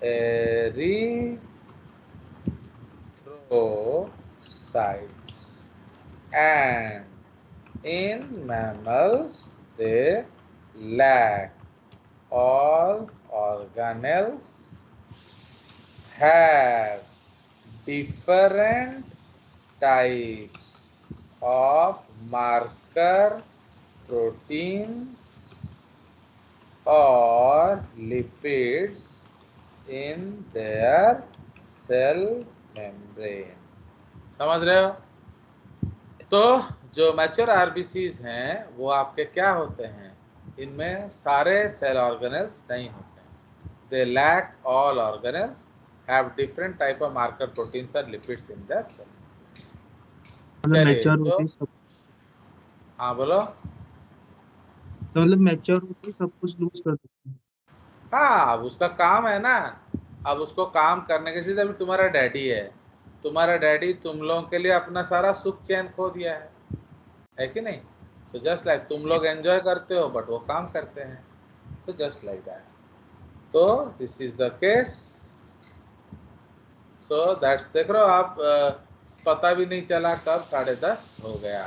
erythrocytes, and in mammals they lack all organelles, have different types of marker proteins or lipids in their cell membrane. समझ रहे हो? तो जो मैच्योर आरबीसीज हैं वो आपके क्या होते हैं? इनमें सारे सेल ऑर्गेनेल्स नहीं होते हैं. They lack all organelles, have different type of marker proteins और लिपिड्स इन देयर सेल. मतलब चलिए मैच्योर तो होते ही सब, हाँ बोलो. तो मतलब मैच्योर होते ही सब कुछ लूज कर देते हैं. हाँ, अब उसका काम है ना. अब उसको काम करने के लिए, अभी तुम्हारा डैडी है, तुम्हारा डैडी तुम लोगों के लिए अपना सारा सुख चैन खो दिया है कि नहीं? तो जस्ट लाइक तुम लोग एंजॉय करते हो बट वो काम करते हैं. तो जस्ट लाइक दैट. तो this is the case. So that's, देख रहे हो आप, पता भी नहीं चला कब 10:30 हो गया.